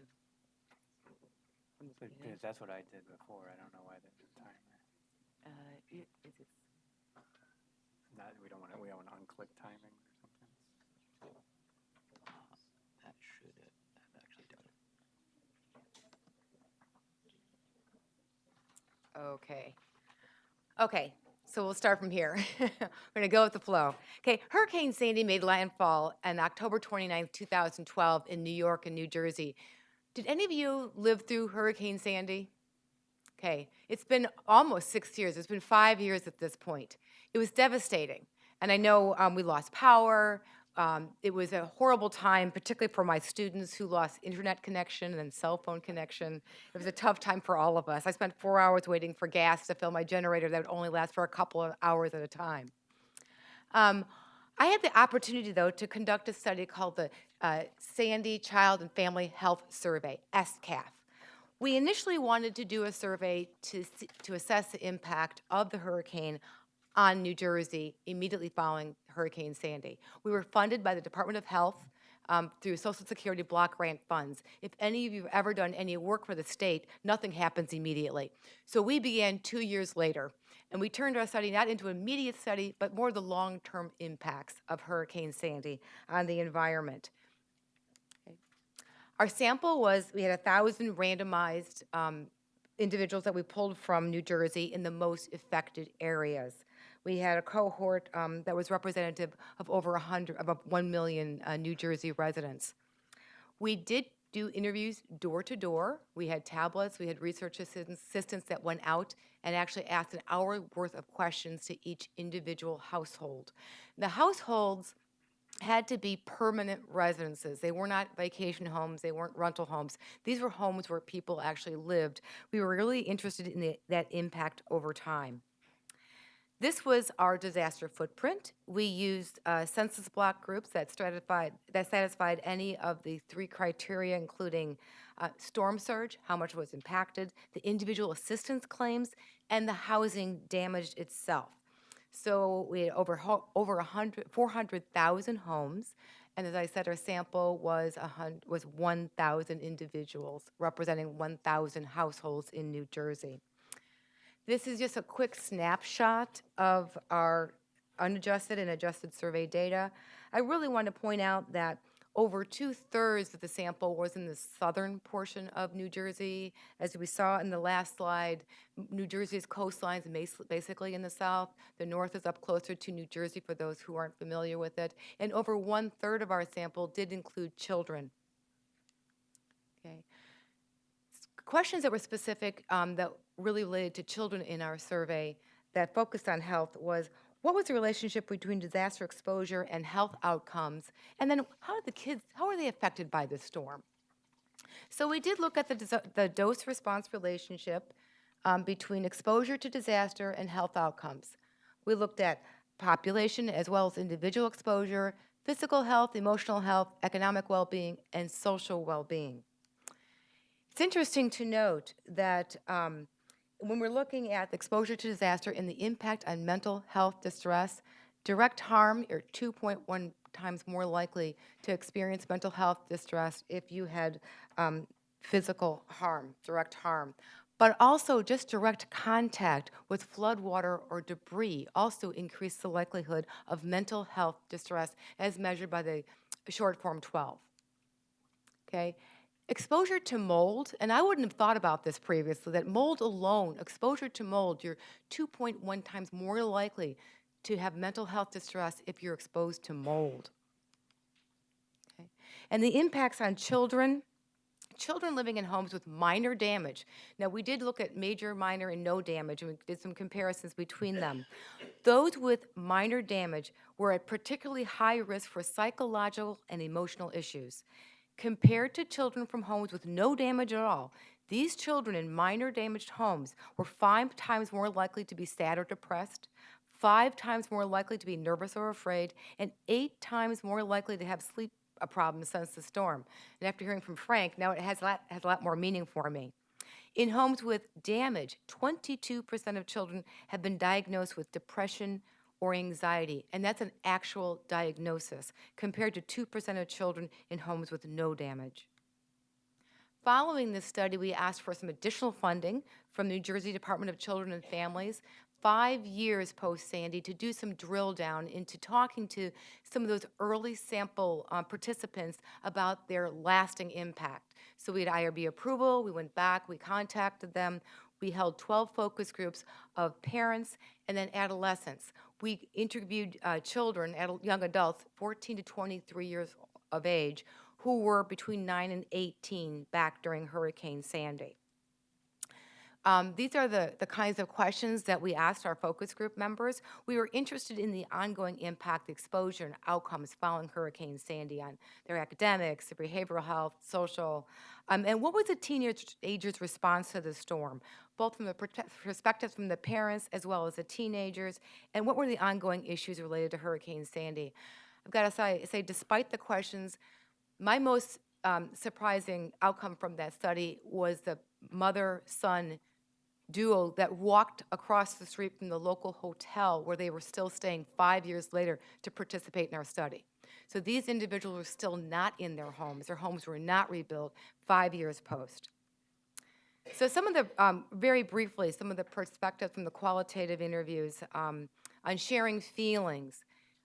[SPEAKER 2] Because that's what I did before. I don't know why there's a timer.
[SPEAKER 4] Is it?
[SPEAKER 2] We don't want to unclick timing or something.
[SPEAKER 5] That should have actually done it.
[SPEAKER 4] Okay, so we'll start from here. We're going to go with the flow. Okay, Hurricane Sandy made landfall on October 29th, 2012 in New York and New Jersey. Did any of you live through Hurricane Sandy? Okay, it's been almost 6 years. It's been 5 years at this point. It was devastating. And I know we lost power. It was a horrible time, particularly for my students who lost internet connection and cell phone connection. It was a tough time for all of us. I spent 4 hours waiting for gas to fill my generator that would only last for a couple of hours at a time. I had the opportunity, though, to conduct a study called the Sandy Child and Family Health Survey, SCAFH. We initially wanted to do a survey to assess the impact of the hurricane on New Jersey immediately following Hurricane Sandy. We were funded by the Department of Health through Social Security block grant funds. If any of you have ever done any work for the state, nothing happens immediately. So we began 2 years later, and we turned our study not into an immediate study, but more the long-term impacts of Hurricane Sandy on the environment. Okay. Our sample was, we had 1,000 randomized individuals that we pulled from New Jersey in the most affected areas. We had a cohort that was representative of over 1 million New Jersey residents. We did do interviews door to door. We had tablets, we had research assistants that went out and actually asked an hour worth of questions to each individual household. The households had to be permanent residences. They were not vacation homes, they weren't rental homes. These were homes where people actually lived. We were really interested in that impact over time. This was our disaster footprint. We used census block groups that satisfied any of the 3 criteria, including storm surge, how much was impacted, the individual assistance claims, and the housing damaged itself. So we had over 400,000 homes, and as I said, our sample was 1,000 individuals, representing 1,000 households in New Jersey. This is just a quick snapshot of our unadjusted and adjusted survey data. I really want to point out that over 2/3 of the sample was in the southern portion of New Jersey. As we saw in the last slide, New Jersey's coastline is basically in the south. The north is up closer to New Jersey for those who aren't familiar with it. And over 1/3 of our sample did include children. Okay. Questions that were specific that really related to children in our survey that focused on health was, what was the relationship between disaster exposure and health outcomes? And then how are they affected by the storm? So we did look at the dose-response relationship between exposure to disaster and health outcomes. We looked at population as well as individual exposure, physical health, emotional health, economic well-being, and social well-being. It's interesting to note that when we're looking at the exposure to disaster and the impact on mental health distress, direct harm, you're 2.1 times more likely to experience mental health distress if you had physical harm, direct harm. But also just direct contact with floodwater or debris also increased the likelihood of mental health distress as measured by the short form 12. Okay? Exposure to mold, and I wouldn't have thought about this previously, that mold alone, exposure to mold, you're 2.1 times more likely to have mental health distress if you're exposed to mold. Okay. And the impacts on children living in homes with minor damage. Now, we did look at major, minor, and no damage, and we did some comparisons between them. Those with minor damage were at particularly high risk for psychological and emotional issues. Compared to children from homes with no damage at all, these children in minor damaged homes were 5 times more likely to be sad or depressed, 5 times more likely to be nervous or afraid, and 8 times more likely to have sleep problems since the storm. And after hearing from Frank, now it has a lot more meaning for me. In homes with damage, 22% of children have been diagnosed with depression or anxiety, and that's an actual diagnosis, compared to 2% of children in homes with no damage. Following this study, we asked for some additional funding from New Jersey Department of Children and Families, 5 years post-Sandy, to do some drill down into talking to some of those early sample participants about their lasting impact. So we had IRB approval, we went back, we contacted them, we held 12 focus groups of parents and then adolescents. We interviewed children, young adults, 14 to 23 years of age, who were between 9 and 18 back during Hurricane Sandy. These are the kinds of questions that we asked our focus group members. We were interested in the ongoing impact, exposure, and outcomes following Hurricane Sandy on their academics, their behavioral health, social, and what was the teenagers' response to the storm, both from the perspectives from the parents as well as the teenagers, and what were the ongoing issues related to Hurricane Sandy. I've got to say despite the questions, my most surprising outcome from that study was the mother-son duo that walked across the street from the local hotel where they were still staying 5 years later to participate in our study. So these individuals were still not in their homes. Their homes were not rebuilt 5 years post. So some of the, very briefly, some of the perspectives from the qualitative interviews on sharing feelings.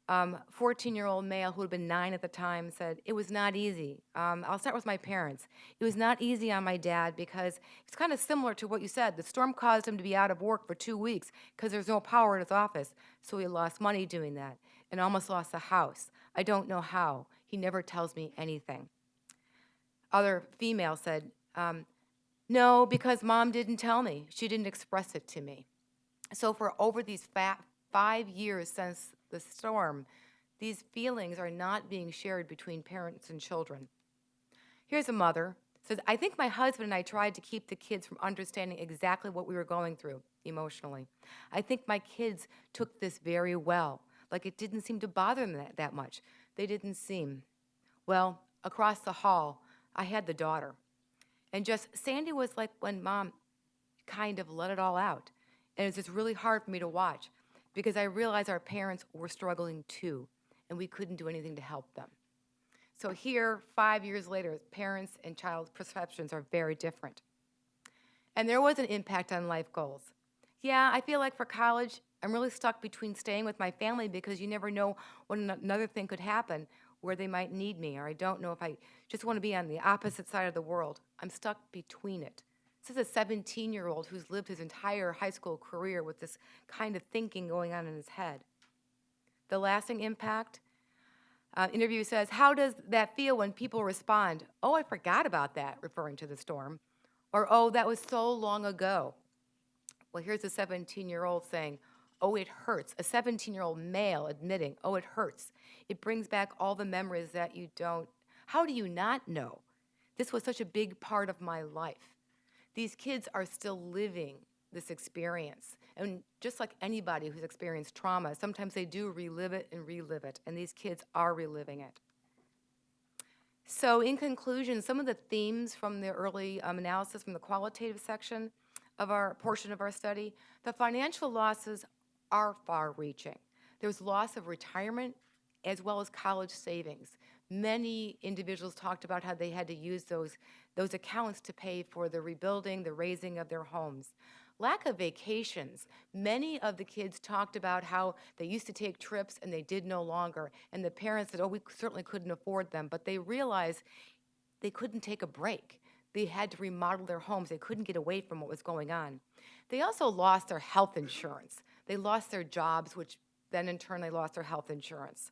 [SPEAKER 4] 14-year-old male who had been 9 at the time said, it was not easy. I'll start with my parents. It was not easy on my dad because it's kind of similar to what you said. The storm caused him to be out of work for 2 weeks because there's no power in his office. So he lost money doing that and almost lost the house. I don't know how. He never tells me anything. Other female said, no, because mom didn't tell me. She didn't express it to me. So for over these 5 years since the storm, these feelings are not being shared between parents and children. Here's a mother, says, I think my husband and I tried to keep the kids from understanding exactly what we were going through emotionally. I think my kids took this very well, like it didn't seem to bother them that much. They didn't seem. Well, across the hall, I had the daughter. And just, Sandy was like when mom kind of let it all out. And it was just really hard for me to watch because I realized our parents were struggling too, and we couldn't do anything to help them. So here, 5 years later, parents and child's perceptions are very different. And there was an impact on life goals. Yeah, I feel like for college, I'm really stuck between staying with my family because you never know when another thing could happen where they might need me, or I don't know if I just want to be on the opposite side of the world. I'm stuck between it. This is a 17-year-old who's lived his entire high school career with this kind of thinking going on in his head. The lasting impact, interview says, how does that feel when people respond, oh, I forgot about that, referring to the storm, or oh, that was so long ago. Well, here's a 17-year-old saying, oh, it hurts. A 17-year-old male admitting, oh, it hurts. It brings back all the memories that you don't, how do you not know? This was such a big part of my life. These kids are still living this experience. And just like anybody who's experienced trauma, sometimes they do relive it, and these kids are reliving it. So in conclusion, some of the themes from the early analysis from the qualitative section of our portion of our study, the financial losses are far-reaching. There's loss of retirement as well as college savings. Many individuals talked about how they had to use those accounts to pay for the rebuilding, the raising of their homes. Lack of vacations. Many of the kids talked about how they used to take trips and they did no longer. And the parents said, oh, we certainly couldn't afford them. But they realized they couldn't take a break. They had to remodel their homes. They couldn't get away from what was going on. They also lost their health insurance. They lost their jobs, which then in turn they lost their health insurance.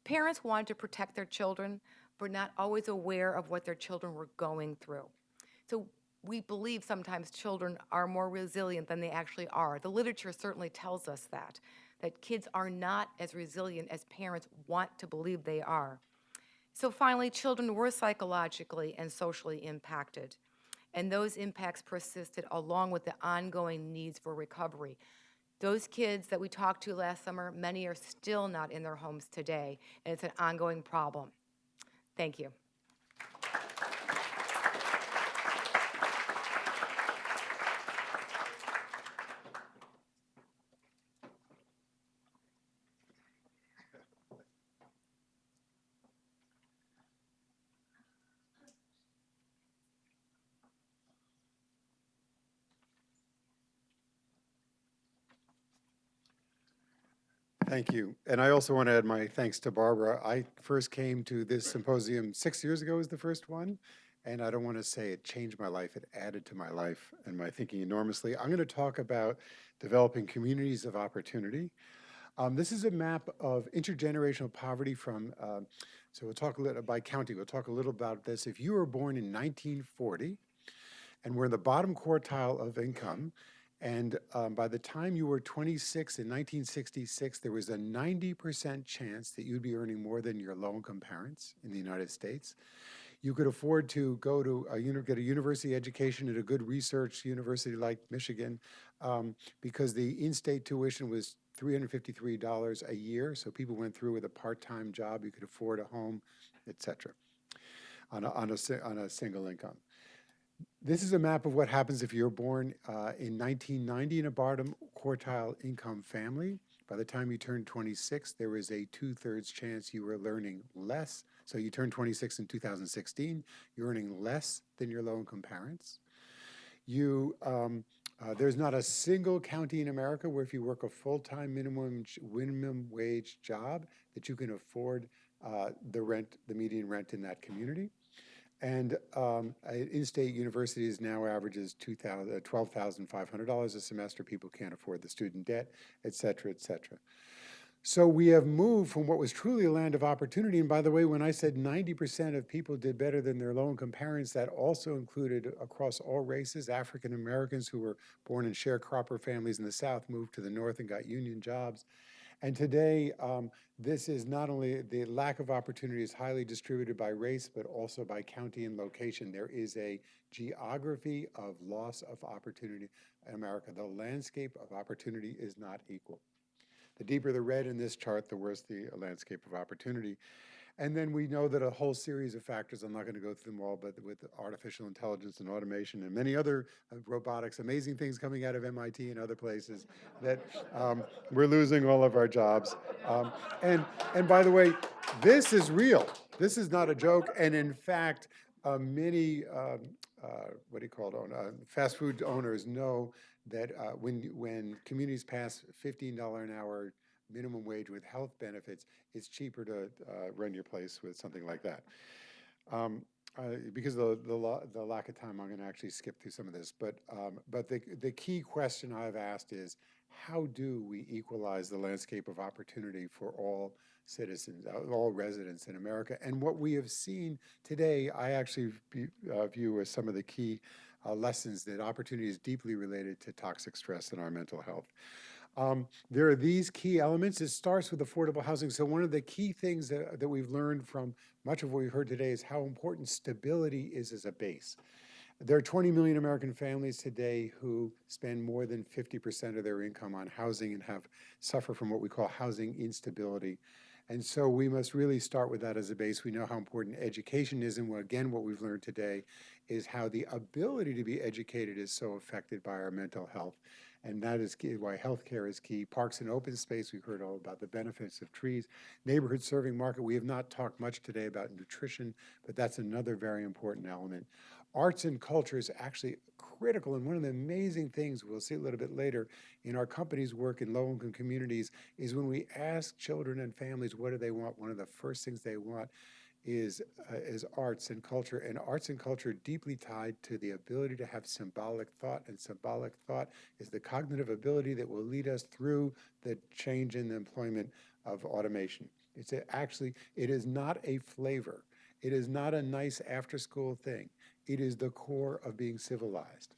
[SPEAKER 4] Parents wanted to protect their children, but not always aware of what their children were going through. So we believe sometimes children are more resilient than they actually are. The literature certainly tells us that kids are not as resilient as parents want to believe they are. So finally, children were psychologically and socially impacted, and those impacts persisted along with the ongoing needs for recovery. Those kids that we talked to last summer, many are still not in their homes today, and it's an ongoing problem. Thank you.
[SPEAKER 6] Thank you. And I also want to add my thanks to Barbara. I first came to this symposium 6 years ago was the first one. And I don't want to say it changed my life, it added to my life and my thinking enormously. I'm going to talk about developing communities of opportunity. This is a map of intergenerational poverty from, so we'll talk a little by county, we'll talk a little about this. If you were born in 1940 and were in the bottom quartile of income, and by the time you were 26 in 1966, there was a 90% chance that you'd be earning more than your low-income parents in the United States. You could afford to go to get a university education at a good research university like Michigan because the in-state tuition was $353 a year. So people went through with a part-time job. You could afford a home, et cetera, on a single income. This is a map of what happens if you're born in 1990 in a bottom quartile income family. By the time you turn 26, there is a 2/3 chance you were learning less. So you turn 26 in 2016, you're earning less than your low-income parents. There's not a single county in America where if you work a full-time minimum wage job that you can afford the median rent in that community. And in-state universities now averages $12,500 a semester. People can't afford the student debt, et cetera, et cetera. So we have moved from what was truly a land of opportunity. And by the way, when I said 90% of people did better than their low-income parents, that also included across all races. African Americans who were born in sharecropper families in the South moved to the North and got union jobs. And today, this is not only the lack of opportunity is highly distributed by race, but also by county and location. There is a geography of loss of opportunity in America. The landscape of opportunity is not equal. The deeper the red in this chart, the worse the landscape of opportunity. And then we know that a whole series of factors, I'm not going to go through them all, but with artificial intelligence and automation and many other robotics, amazing things coming out of MIT and other places, that we're losing all of our jobs. And by the way, this is real. This is not a joke. And in fact, many, fast food owners know that when communities pass $15 an hour minimum wage with health benefits, it's cheaper to run your place with something like that. Because of the lack of time, I'm going to actually skip through some of this. But the key question I've asked is, how do we equalize the landscape of opportunity for all citizens, all residents in America? And what we have seen today, I actually view as some of the key lessons that opportunity is deeply related to toxic stress in our mental health. There are these key elements. It starts with affordable housing. So one of the key things that we've learned from much of what we've heard today is how important stability is as a base. There are 20 million American families today who spend more than 50% of their income on housing and suffer from what we call housing instability. And so we must really start with that as a base. We know how important education is, and again, what we've learned today is how the ability to be educated is so affected by our mental health. And that is why healthcare is key. Parks and open space, we've heard all about the benefits of trees. Neighborhood serving market, we have not talked much today about nutrition, but that's another very important element. Arts and culture is actually critical, and one of the amazing things, we'll see a little bit later, in our company's work in low-income communities is when we ask children and families what do they want, one of the first things they want is arts and culture, and arts and culture deeply tied to the ability to have symbolic thought, and symbolic thought is the cognitive ability that will lead us through the change in the employment of automation. It is not a flavor. It is not a nice after-school thing. It is the core of being civilized.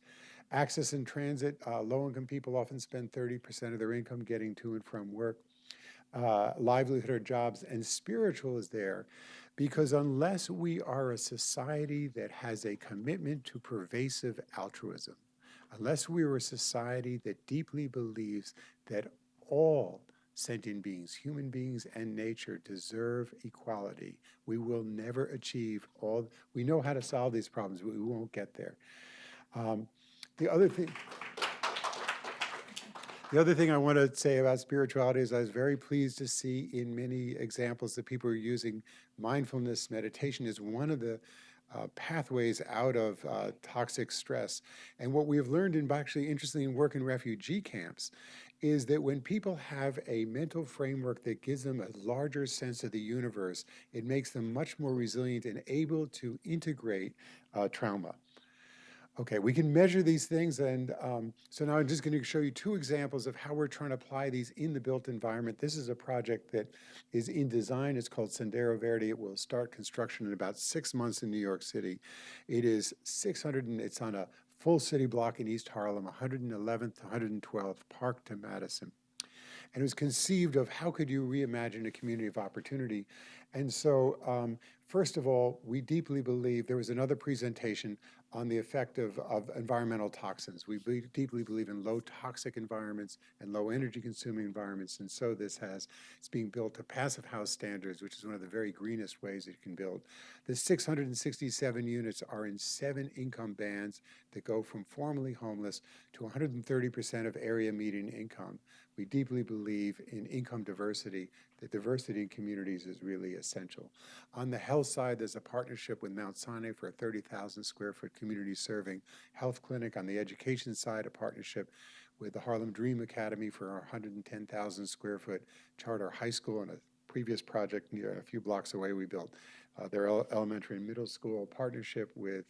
[SPEAKER 6] Access and transit, low-income people often spend 30% of their income getting to and from work. Livelihood or jobs, and spiritual is there because unless we are a society that has a commitment to pervasive altruism, unless we are a society that deeply believes that all sentient beings, human beings and nature deserve equality, we will never achieve all. We know how to solve these problems, but we won't get there. The other thing I want to say about spirituality is I was very pleased to see in many examples that people are using mindfulness meditation as one of the pathways out of toxic stress. And what we have learned in actually interestingly in work in refugee camps is that when people have a mental framework that gives them a larger sense of the universe, it makes them much more resilient and able to integrate trauma. Okay, we can measure these things, and so now I'm just going to show you two examples of how we're trying to apply these in the built environment. This is a project that is in design. It's called Sendero Verde. It will start construction in about 6 months in New York City. It is 600, and it's on a full city block in East Harlem, 111th to 112th, Park to Madison. And it was conceived of how could you reimagine a community of opportunity. And so, first of all, we deeply believe, there was another presentation on the effect of environmental toxins. We deeply believe in low toxic environments and low energy consuming environments. And so it's being built to passive house standards, which is one of the very greenest ways that you can build. The 667 units are in 7 income bands that go from formerly homeless to 130% of area median income. We deeply believe in income diversity, that diversity in communities is really essential. On the health side, there's a partnership with Mount Sinai for a 30,000 square foot community serving health clinic. On the education side, a partnership with the Harlem Dream Academy for our 110,000 square foot charter high school. And a previous project near a few blocks away, we built their elementary and middle school. Partnership with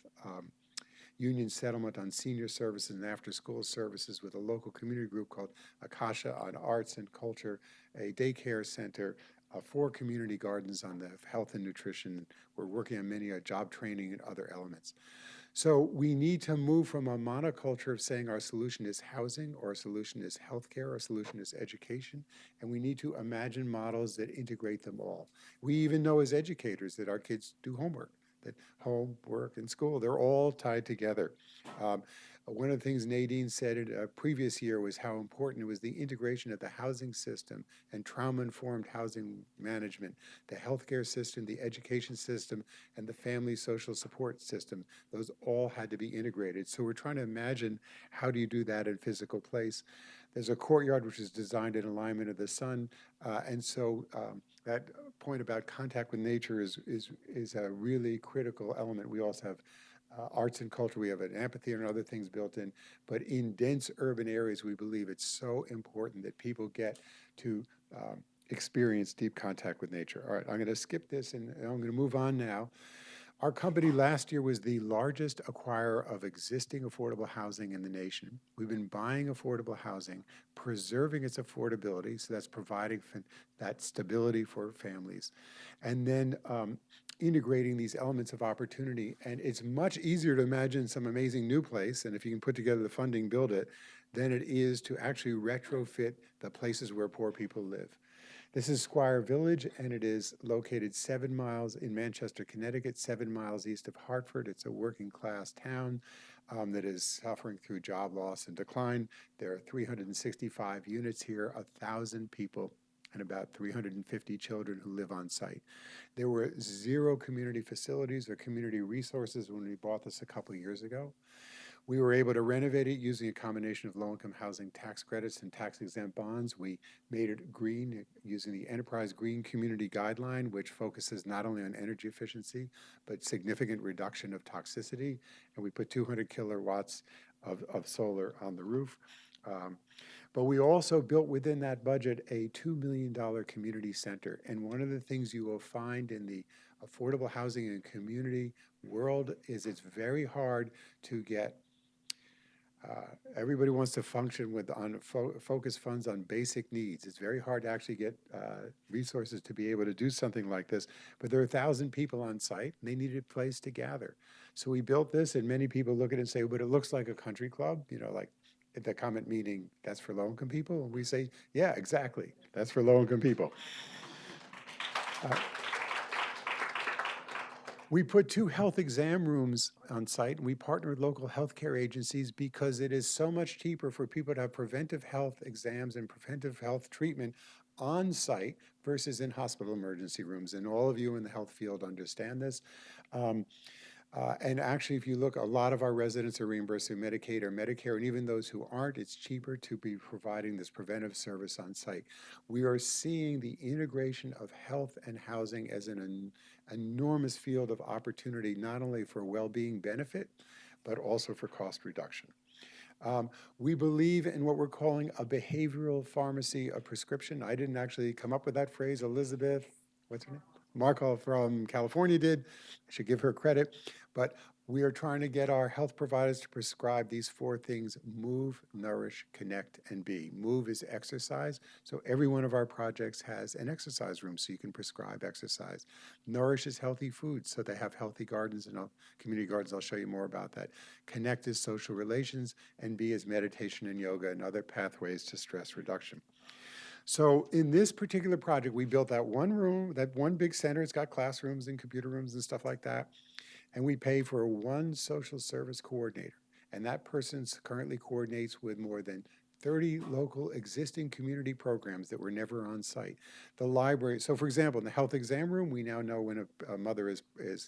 [SPEAKER 6] Union Settlement on senior services and after-school services with a local community group called Akasha on arts and culture, a daycare center, 4 community gardens on the health and nutrition. We're working on many job training and other elements. So we need to move from a monoculture of saying our solution is housing, or our solution is healthcare, our solution is education, and we need to imagine models that integrate them all. We even know as educators that our kids do homework, that home, work, and school, they're all tied together. One of the things Nadine said in a previous year was how important it was the integration of the housing system and trauma-informed housing management, the healthcare system, the education system, and the family social support system. Those all had to be integrated. So we're trying to imagine how do you do that in physical place. There's a courtyard which is designed in alignment of the sun, and so that point about contact with nature is a really critical element. We also have arts and culture. We have an amphitheater and other things built in. But in dense urban areas, we believe it's so important that people get to experience deep contact with nature. All right, I'm going to skip this and I'm going to move on now. Our company last year was the largest acquirer of existing affordable housing in the nation. We've been buying affordable housing, preserving its affordability, so that's providing that stability for families, and then integrating these elements of opportunity. And it's much easier to imagine some amazing new place, and if you can put together the funding, build it, than it is to actually retrofit the places where poor people live. This is Squire Village, and it is located 7 miles in Manchester, Connecticut, 7 miles east of Hartford. It's a working class town that is suffering through job loss and decline. There are 365 units here, 1,000 people, and about 350 children who live on site. There were 0 community facilities or community resources when we bought this a couple of years ago. We were able to renovate it using a combination of low-income housing tax credits and tax-exempt bonds. We made it green using the Enterprise Green Community Guideline, which focuses not only on energy efficiency, but significant reduction of toxicity. And we put 200 kilowatts of solar on the roof. But we also built within that budget a $2 million community center. And one of the things you will find in the affordable housing and community world is it's very hard to get everybody wants to function with focus funds on basic needs. It's very hard to actually get resources to be able to do something like this. But there are 1,000 people on site, and they needed a place to gather. So we built this, and many people look at it and say, but it looks like a country club, you know, like at the comment meeting, that's for low-income people. And we say, yeah, exactly, that's for low-income people. We put 2 health exam rooms on site, and we partner with local healthcare agencies because it is so much cheaper for people to have preventive health exams and preventive health treatment on site versus in hospital emergency rooms. And all of you in the health field understand this. And actually, if you look, a lot of our residents are reimbursed through Medicaid or Medicare, and even those who aren't, it's cheaper to be providing this preventive service on site. We are seeing the integration of health and housing as an enormous field of opportunity, not only for well-being benefit, but also for cost reduction. We believe in what we're calling a behavioral pharmacy of prescription. I didn't actually come up with that phrase. Elizabeth, what's her name? Marc from California did. I should give her credit. But we are trying to get our health providers to prescribe these 4 things: move, nourish, connect, and be. Move is exercise. So every one of our projects has an exercise room so you can prescribe exercise. Nourish is healthy food, so they have healthy gardens and community gardens. I'll show you more about that. Connect is social relations, and be is meditation and yoga and other pathways to stress reduction. So in this particular project, we built that one room, that one big center. It's got classrooms and computer rooms and stuff like that. And we pay for 1 social service coordinator. And that person currently coordinates with more than 30 local existing community programs that were never on site. The library, so for example, in the health exam room, we now know when a mother is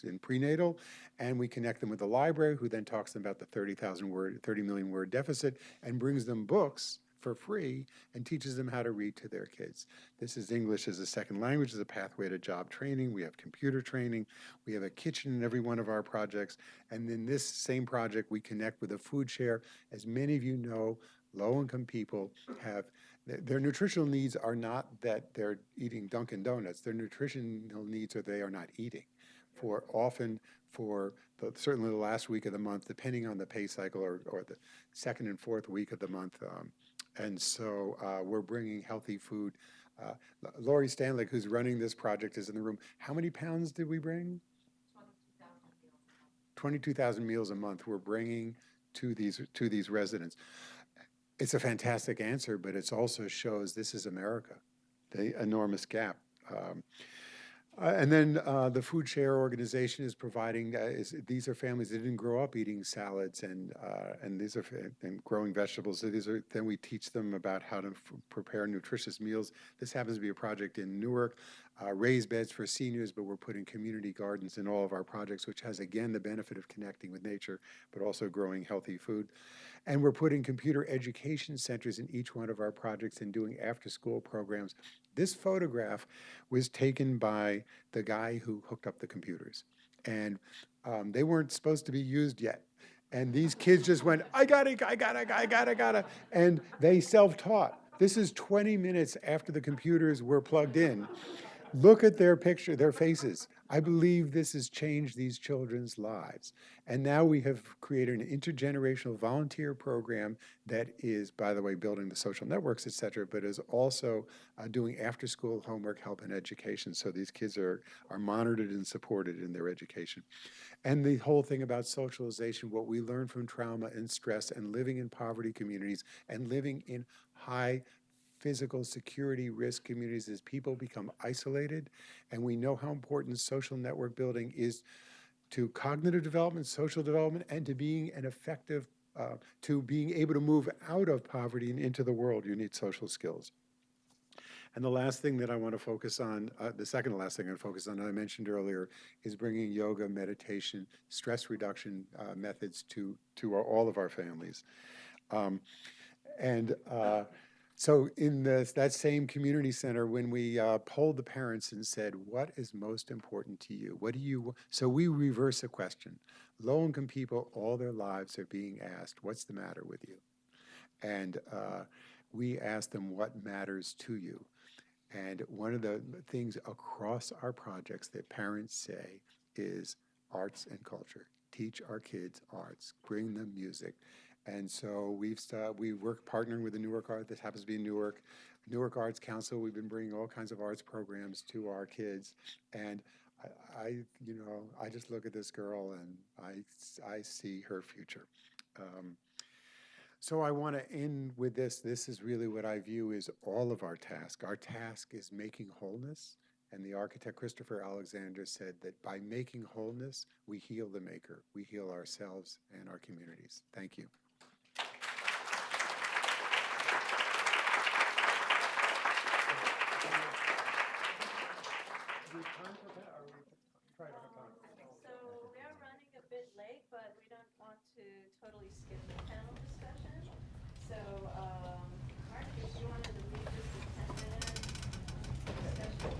[SPEAKER 6] in prenatal, and we connect them with the library, who then talks to them about the 30 million word deficit, and brings them books for free and teaches them how to read to their kids. This is English as a second language as a pathway to job training. We have computer training. We have a kitchen in every one of our projects. And in this same project, we connect with a food share. As many of you know, low-income people have, their nutritional needs are not that they're eating Dunkin' Donuts. Their nutritional needs are they are not eating. Certainly the last week of the month, depending on the pay cycle, or the second and fourth week of the month. And so we're bringing healthy food. Lori Stanley, who's running this project, is in the room. How many pounds did we bring? 22,000 meals a month we're bringing to these residents. It's a fantastic answer, but it also shows this is America, the enormous gap. And then the food share organization is providing, these are families that didn't grow up eating salads and these are and growing vegetables. So then we teach them about how to prepare nutritious meals. This happens to be a project in Newark, raised beds for seniors, but we're putting community gardens in all of our projects, which has, again, the benefit of connecting with nature, but also growing healthy food. And we're putting computer education centers in each one of our projects and doing after-school programs. This photograph was taken by the guy who hooked up the computers. And they weren't supposed to be used yet. And these kids just went, I got it. And they self-taught. This is 20 minutes after the computers were plugged in. Look at their picture, their faces. I believe this has changed these children's lives. And now we have created an intergenerational volunteer program that is, by the way, building the social networks, et cetera, but is also doing after-school homework, help, and education. So these kids are monitored and supported in their education. And the whole thing about socialization, what we learn from trauma and stress and living in poverty communities and living in high physical security risk communities as people become isolated. And we know how important social network building is to cognitive development, social development, and to being an effective, to being able to move out of poverty and into the world. You need social skills. And the last thing that I want to focus on, the second to last thing I want to focus on, I mentioned earlier, is bringing yoga, meditation, stress reduction methods to all of our families. So in that same community center, when we polled the parents and said, what is most important to you? What do you, so we reverse a question. Low-income people all their lives are being asked, what's the matter with you? And we ask them what matters to you. And one of the things across our projects that parents say is arts and culture. Teach our kids arts, bring them music. And so we work partnering with the Newark Art, this happens to be in Newark Arts Council. We've been bringing all kinds of arts programs to our kids. And I just look at this girl and I see her future. So I want to end with this. This is really what I view as all of our task. Our task is making wholeness. And the architect Christopher Alexander said that by making wholeness, we heal the maker. We heal ourselves and our communities. Thank you.
[SPEAKER 1] So we are running a bit late, but we don't want to totally skip the panel discussion. So, Marc, if you wanted to lead this to 10-minute discussion.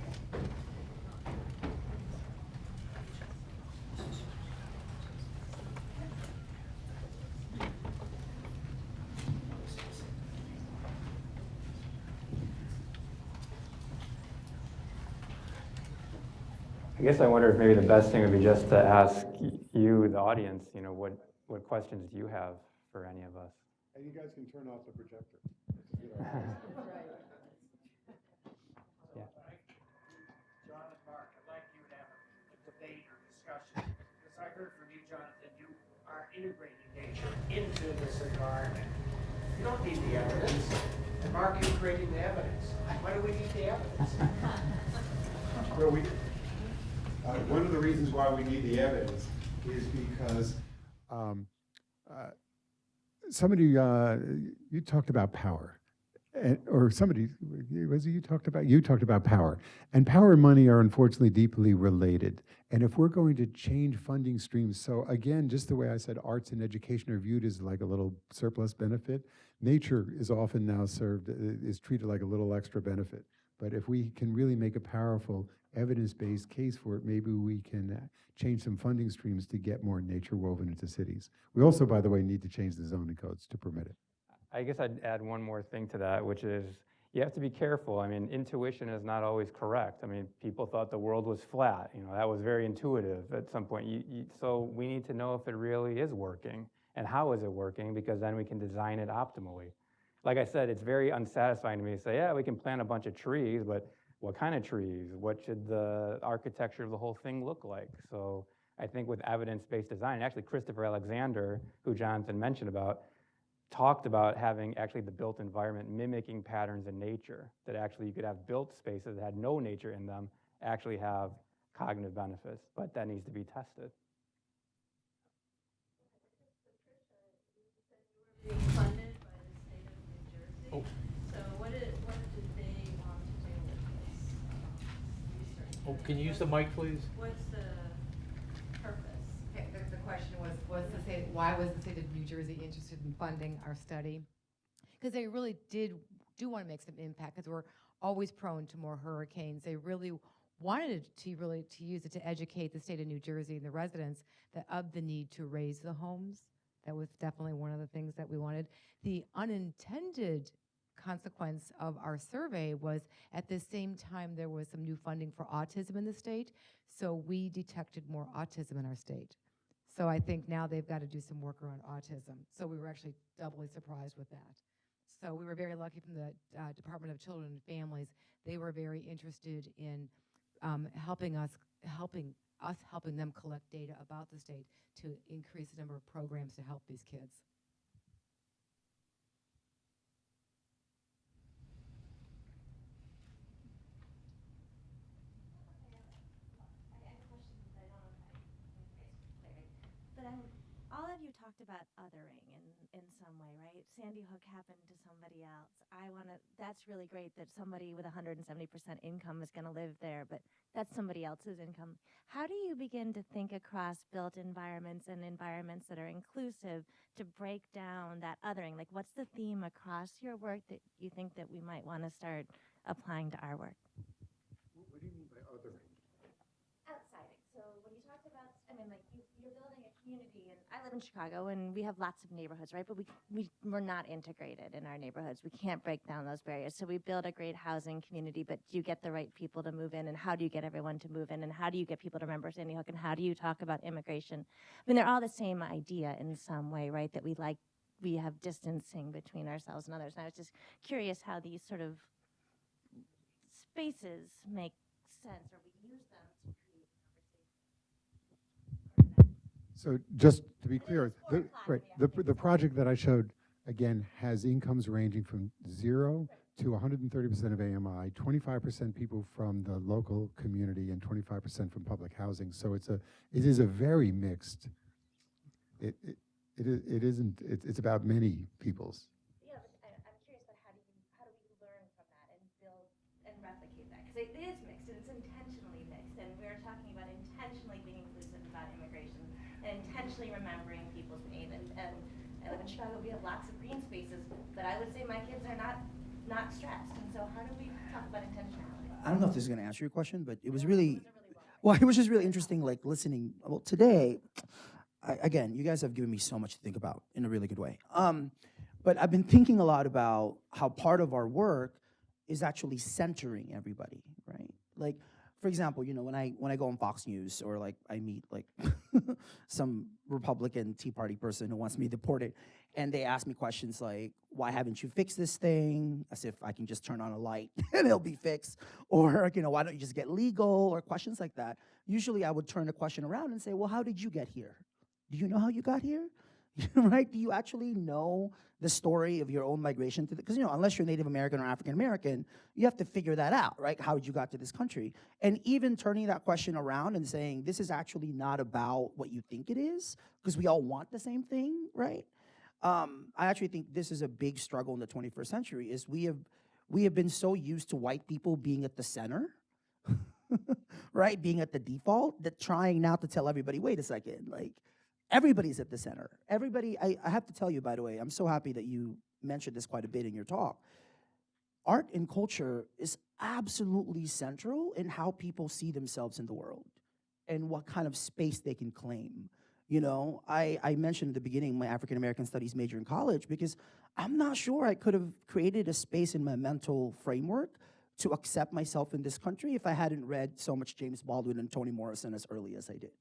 [SPEAKER 2] I guess I wonder if maybe the best thing would be just to ask you, the audience, what questions do you have for any of us?
[SPEAKER 6] And you guys can turn off the projector.
[SPEAKER 2] Yeah.
[SPEAKER 7] John and Marc, I'd like you to have a debate or discussion, because I heard from you, Jonathan, you are integrating nature into this environment. You don't need the evidence. And Marc, you're creating the evidence. Why do we need the evidence?
[SPEAKER 6] Well, one of the reasons why we need the evidence is because somebody, you talked about power. Or somebody, was it you talked about power. And power and money are unfortunately deeply related. And if we're going to change funding streams, so again, just the way I said arts and education are viewed as like a little surplus benefit, nature is often now is treated like a little extra benefit. But if we can really make a powerful evidence-based case for it, maybe we can change some funding streams to get more nature woven into cities. We also, by the way, need to change the zoning codes to permit it.
[SPEAKER 2] I guess I'd add one more thing to that, which is you have to be careful. I mean, intuition is not always correct. I mean, people thought the world was flat. That was very intuitive at some point. So we need to know if it really is working and how is it working, because then we can design it optimally. Like I said, it's very unsatisfying to me to say, yeah, we can plant a bunch of trees, but what kind of trees? What should the architecture of the whole thing look like? So I think with evidence-based design, actually Christopher Alexander, who Jonathan mentioned about, talked about having actually the built environment mimicking patterns in nature, that actually you could have built spaces that had no nature in them actually have cognitive benefits, but that needs to be tested.
[SPEAKER 1] Being funded by the state of New Jersey.
[SPEAKER 5] Oh.
[SPEAKER 1] So what did they want to do with this research?
[SPEAKER 5] Oh, can you use the mic, please?
[SPEAKER 1] What's the purpose?
[SPEAKER 4] Okay, the question was why was the state of New Jersey interested in funding our study? Because they really do want to make some impact, because we're always prone to more hurricanes. They really wanted to use it to educate the state of New Jersey and the residents of the need to raise the homes. That was definitely one of the things that we wanted. The unintended consequence of our survey was at the same time there was some new funding for autism in the state, so we detected more autism in our state. So I think now they've got to do some work around autism. So we were actually doubly surprised with that. So we were very lucky from the Department of Children and Families. They were very interested in helping them collect data about the state to increase the number of programs to help these kids.
[SPEAKER 8] But all of you talked about othering in some way, right? Sandy Hook happened to somebody else. That's really great that somebody with 170% income is going to live there, but that's somebody else's income. How do you begin to think across built environments and environments that are inclusive to break down that othering? Like, what's the theme across your work that you think that we might want to start applying to our work?
[SPEAKER 6] What do you mean by othering?
[SPEAKER 8] Outsiding. So when you talked about, you're building a community, and I live in in Chicago, and we have lots of neighborhoods, right? But we're not integrated in our neighborhoods. We can't break down those barriers. So we build a great housing community, but do you get the right people to move in? And how do you get everyone to move in? And how do you get people to remember Sandy Hook? And how do you talk about immigration? I mean, they're all the same idea in some way, right? That we have distancing between ourselves and others. And I was just curious how these sort of spaces make sense, or we use them to create conversation.
[SPEAKER 6] So just to be clear,
[SPEAKER 8] is 4 o'clock in
[SPEAKER 6] the project that I showed, again, has incomes ranging from 0 to 130% of AMI, 25% people from the local community, and 25% from public housing. So it is a very mixed, it's about many peoples.
[SPEAKER 8] Yeah, but I'm curious about how do we learn from that and build and replicate that? Because it is mixed and it's intentionally mixed, and we're talking about intentionally being inclusive about immigration and intentionally remembering people's pain. And I live in Chicago, we have lots of green spaces, but I would say my kids are not stressed. And so how do we talk about intentionality?
[SPEAKER 3] I don't know if this is going to answer your question, but it was really, well, it was just really interesting, like listening. Well, today, again, you guys have given me so much to think about in a really good way. But I've been thinking a lot about how part of our work is actually centering everybody, right? Like, for example, you know, when I go on Fox News, or like I meet like some Republican Tea Party person who wants me deported, and they ask me questions like, why haven't you fixed this thing? As if I can just turn on a light and it'll be fixed. Or, you know, why don't you just get legal? Or questions like that. Usually I would turn the question around and say, well, how did you get here? Do you know how you got here? Right? Do you actually know the story of your own migration to the, because, you know, unless you're Native American or African American, you have to figure that out, right? How you got to this country. And even turning that question around and saying, this is actually not about what you think it is, because we all want the same thing, right? I actually think this is a big struggle in the 21st century, is we have been so used to white people being at the center, right? Being at the default, that trying now to tell everybody, wait a second, like, everybody's at the center. Everybody, I have to tell you, by the way, I'm so happy that you mentioned this quite a bit in your talk. Art and culture is absolutely central in how people see themselves in the world and what kind of space they can claim. You know, I mentioned at the beginning my African American studies major in college because I'm not sure I could have created a space in my mental framework to accept myself in this country if I hadn't read so much James Baldwin and Toni Morrison as early as I did.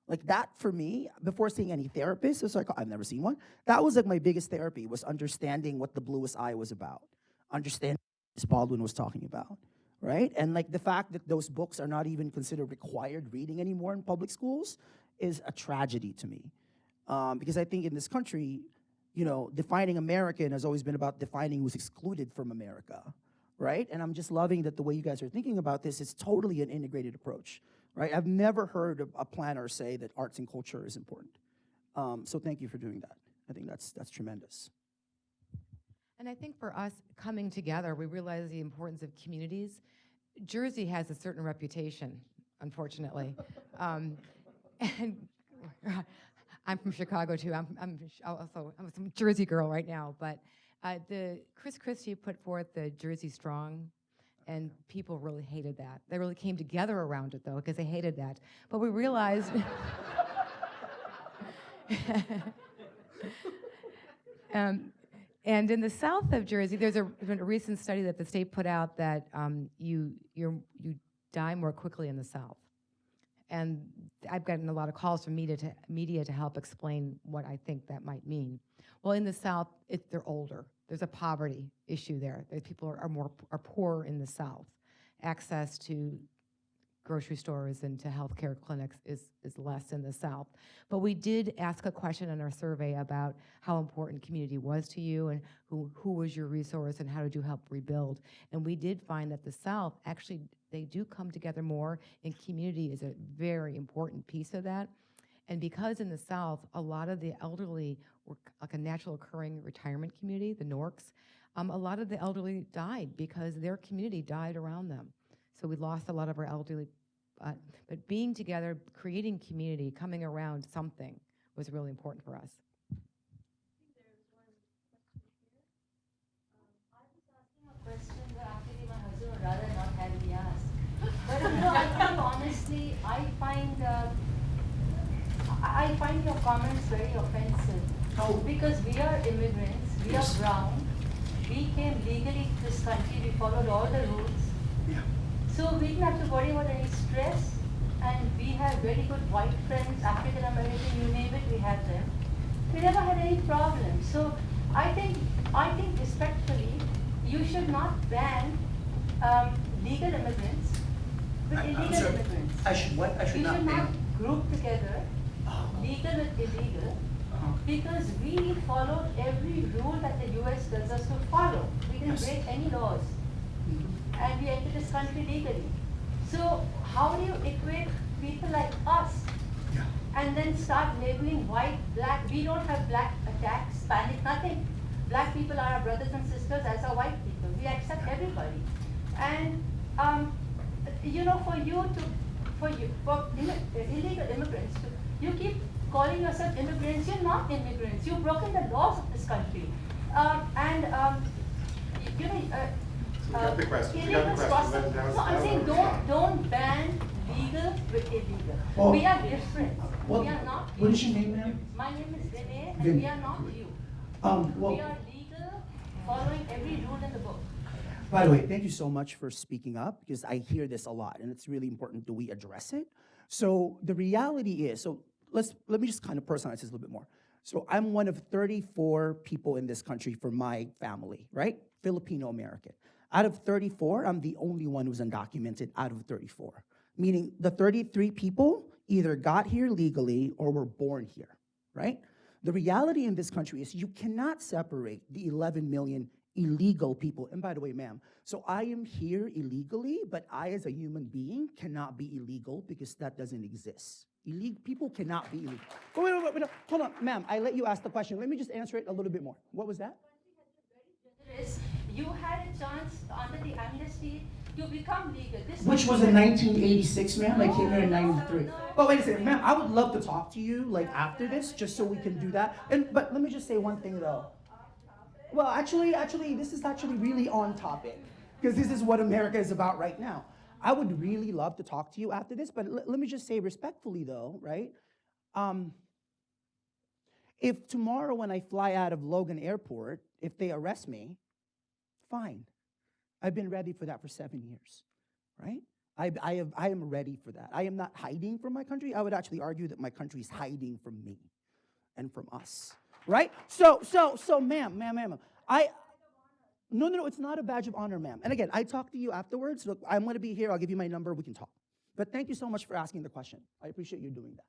[SPEAKER 3] Like that for me, before seeing any therapist, it was like, I've never seen one. That was like my biggest therapy, was understanding what The Bluest Eye was about, understanding what Baldwin was talking about, right? And like the fact that those books are not even considered required reading anymore in public schools is a tragedy to me. Because I think in this country, you know, defining American has always been about defining who's excluded from America, right? And I'm just loving that the way you guys are thinking about this is totally an integrated approach. Right? I've never heard a planner say that arts and culture is important. So thank you for doing that. I think that's tremendous.
[SPEAKER 4] And I think for us coming together, we realize the importance of communities. Jersey has a certain reputation, unfortunately. And I'm from Chicago too. I'm a Jersey girl right now. But the Chris Christie put forth the Jersey Strong, and people really hated that. They really came together around it, though, because they hated that. But we realized... and in the south of Jersey, there's a recent study that the state put out that you die more quickly in the south. And I've gotten a lot of calls from media to help explain what I think that might mean. Well, in the south, they're older. There's a poverty issue there. People are poorer in the South. Access to grocery stores and to healthcare clinics is less in the South. But we did ask a question in our survey about how important community was to you and who was your resource and how did you help rebuild. And we did find that the South, actually, they do come together more, and community is a very important piece of that. And because in the South, a lot of the elderly were like a natural occurring retirement community, the Norks, a lot of the elderly died because their community died around them. So we lost a lot of our elderly. But being together, creating community, coming around something was really important for us.
[SPEAKER 9] Question that actually my husband would rather not have me ask. But no, I think honestly, I find I find your comments very offensive.
[SPEAKER 3] Oh.
[SPEAKER 9] Because we are immigrants, we
[SPEAKER 3] Yes.
[SPEAKER 9] are brown, we came legally to this country, we followed all the rules.
[SPEAKER 3] Yeah.
[SPEAKER 9] So we didn't have to worry about any stress, and we have very good white friends, African American, you name it, we have them. We never had any problems. So I think respectfully, you should not ban legal immigrants with
[SPEAKER 3] I'm
[SPEAKER 9] illegal
[SPEAKER 3] sorry.
[SPEAKER 9] immigrants.
[SPEAKER 3] I should what? I should
[SPEAKER 9] You
[SPEAKER 3] not
[SPEAKER 9] should
[SPEAKER 3] ban.
[SPEAKER 9] not group together
[SPEAKER 3] Oh.
[SPEAKER 9] legal with illegal,
[SPEAKER 3] Uh-huh.
[SPEAKER 9] because we followed every rule that the US tells us to follow. We didn't
[SPEAKER 3] Yes.
[SPEAKER 9] break any laws,
[SPEAKER 3] Mhm.
[SPEAKER 9] and we entered this country legally. So how do you equate people like us
[SPEAKER 3] Yeah.
[SPEAKER 9] and then start labeling white, black? We don't have black attacks, Hispanic, nothing. Black people are our brothers and sisters, as are white people. We accept everybody. And for illegal immigrants, you keep calling yourself immigrants. You're not immigrants. You've broken the laws of this country.
[SPEAKER 10] We got the question. We got the
[SPEAKER 9] Illegals
[SPEAKER 10] question.
[SPEAKER 9] cross the-
[SPEAKER 10] That was-
[SPEAKER 9] No, I'm
[SPEAKER 10] that
[SPEAKER 9] saying
[SPEAKER 10] was-
[SPEAKER 9] don't ban legal with illegal.
[SPEAKER 3] Well-
[SPEAKER 9] We are different.
[SPEAKER 3] Well,
[SPEAKER 9] We are not
[SPEAKER 3] what
[SPEAKER 9] you.
[SPEAKER 3] is your name, ma'am?
[SPEAKER 9] My name is Renee, and
[SPEAKER 3] Vin-
[SPEAKER 9] we are not you.
[SPEAKER 3] Well,
[SPEAKER 9] We are legal, following every rule in the book.
[SPEAKER 3] by the way, thank you so much for speaking up, because I hear this a lot, and it's really important that we address it. So the reality is, let me just kind of personalize this a little bit more. So I'm one of 34 people in this country for my family, right? Filipino American. Out of 34, I'm the only one who's undocumented out of 34. Meaning the 33 people either got here legally or were born here, right? The reality in this country is you cannot separate the 11 million illegal people. And by the way, ma'am, so I am here illegally, but I as a human being cannot be illegal because that doesn't exist. People cannot be illegal. Wait, no, hold on, ma'am, I let you ask the question. Let me just answer it a little bit more. What was that?
[SPEAKER 9] Generous. You had a chance under the amnesty to become legal. This
[SPEAKER 3] Which was in 1986, ma'am. I came here in 93. But wait a second, ma'am, I would love to talk to you like after this, just so we can do that. But let me just say one thing though. Well, actually, this is actually really on topic, because this is what America is about right now. I would really love to talk to you after this, but let me just say respectfully though, right? If tomorrow when I fly out of Logan Airport, if they arrest me, fine. I've been ready for that for 7 years, right? I am ready for that. I am not hiding from my country. I would actually argue that my country is hiding from me and from us, right? So, ma'am, no, it's not a badge of honor, ma'am. And again, I talk to you afterwards. Look, I'm gonna be here. I'll give you my number. We can talk. But thank you so much for asking the question. I appreciate you doing that.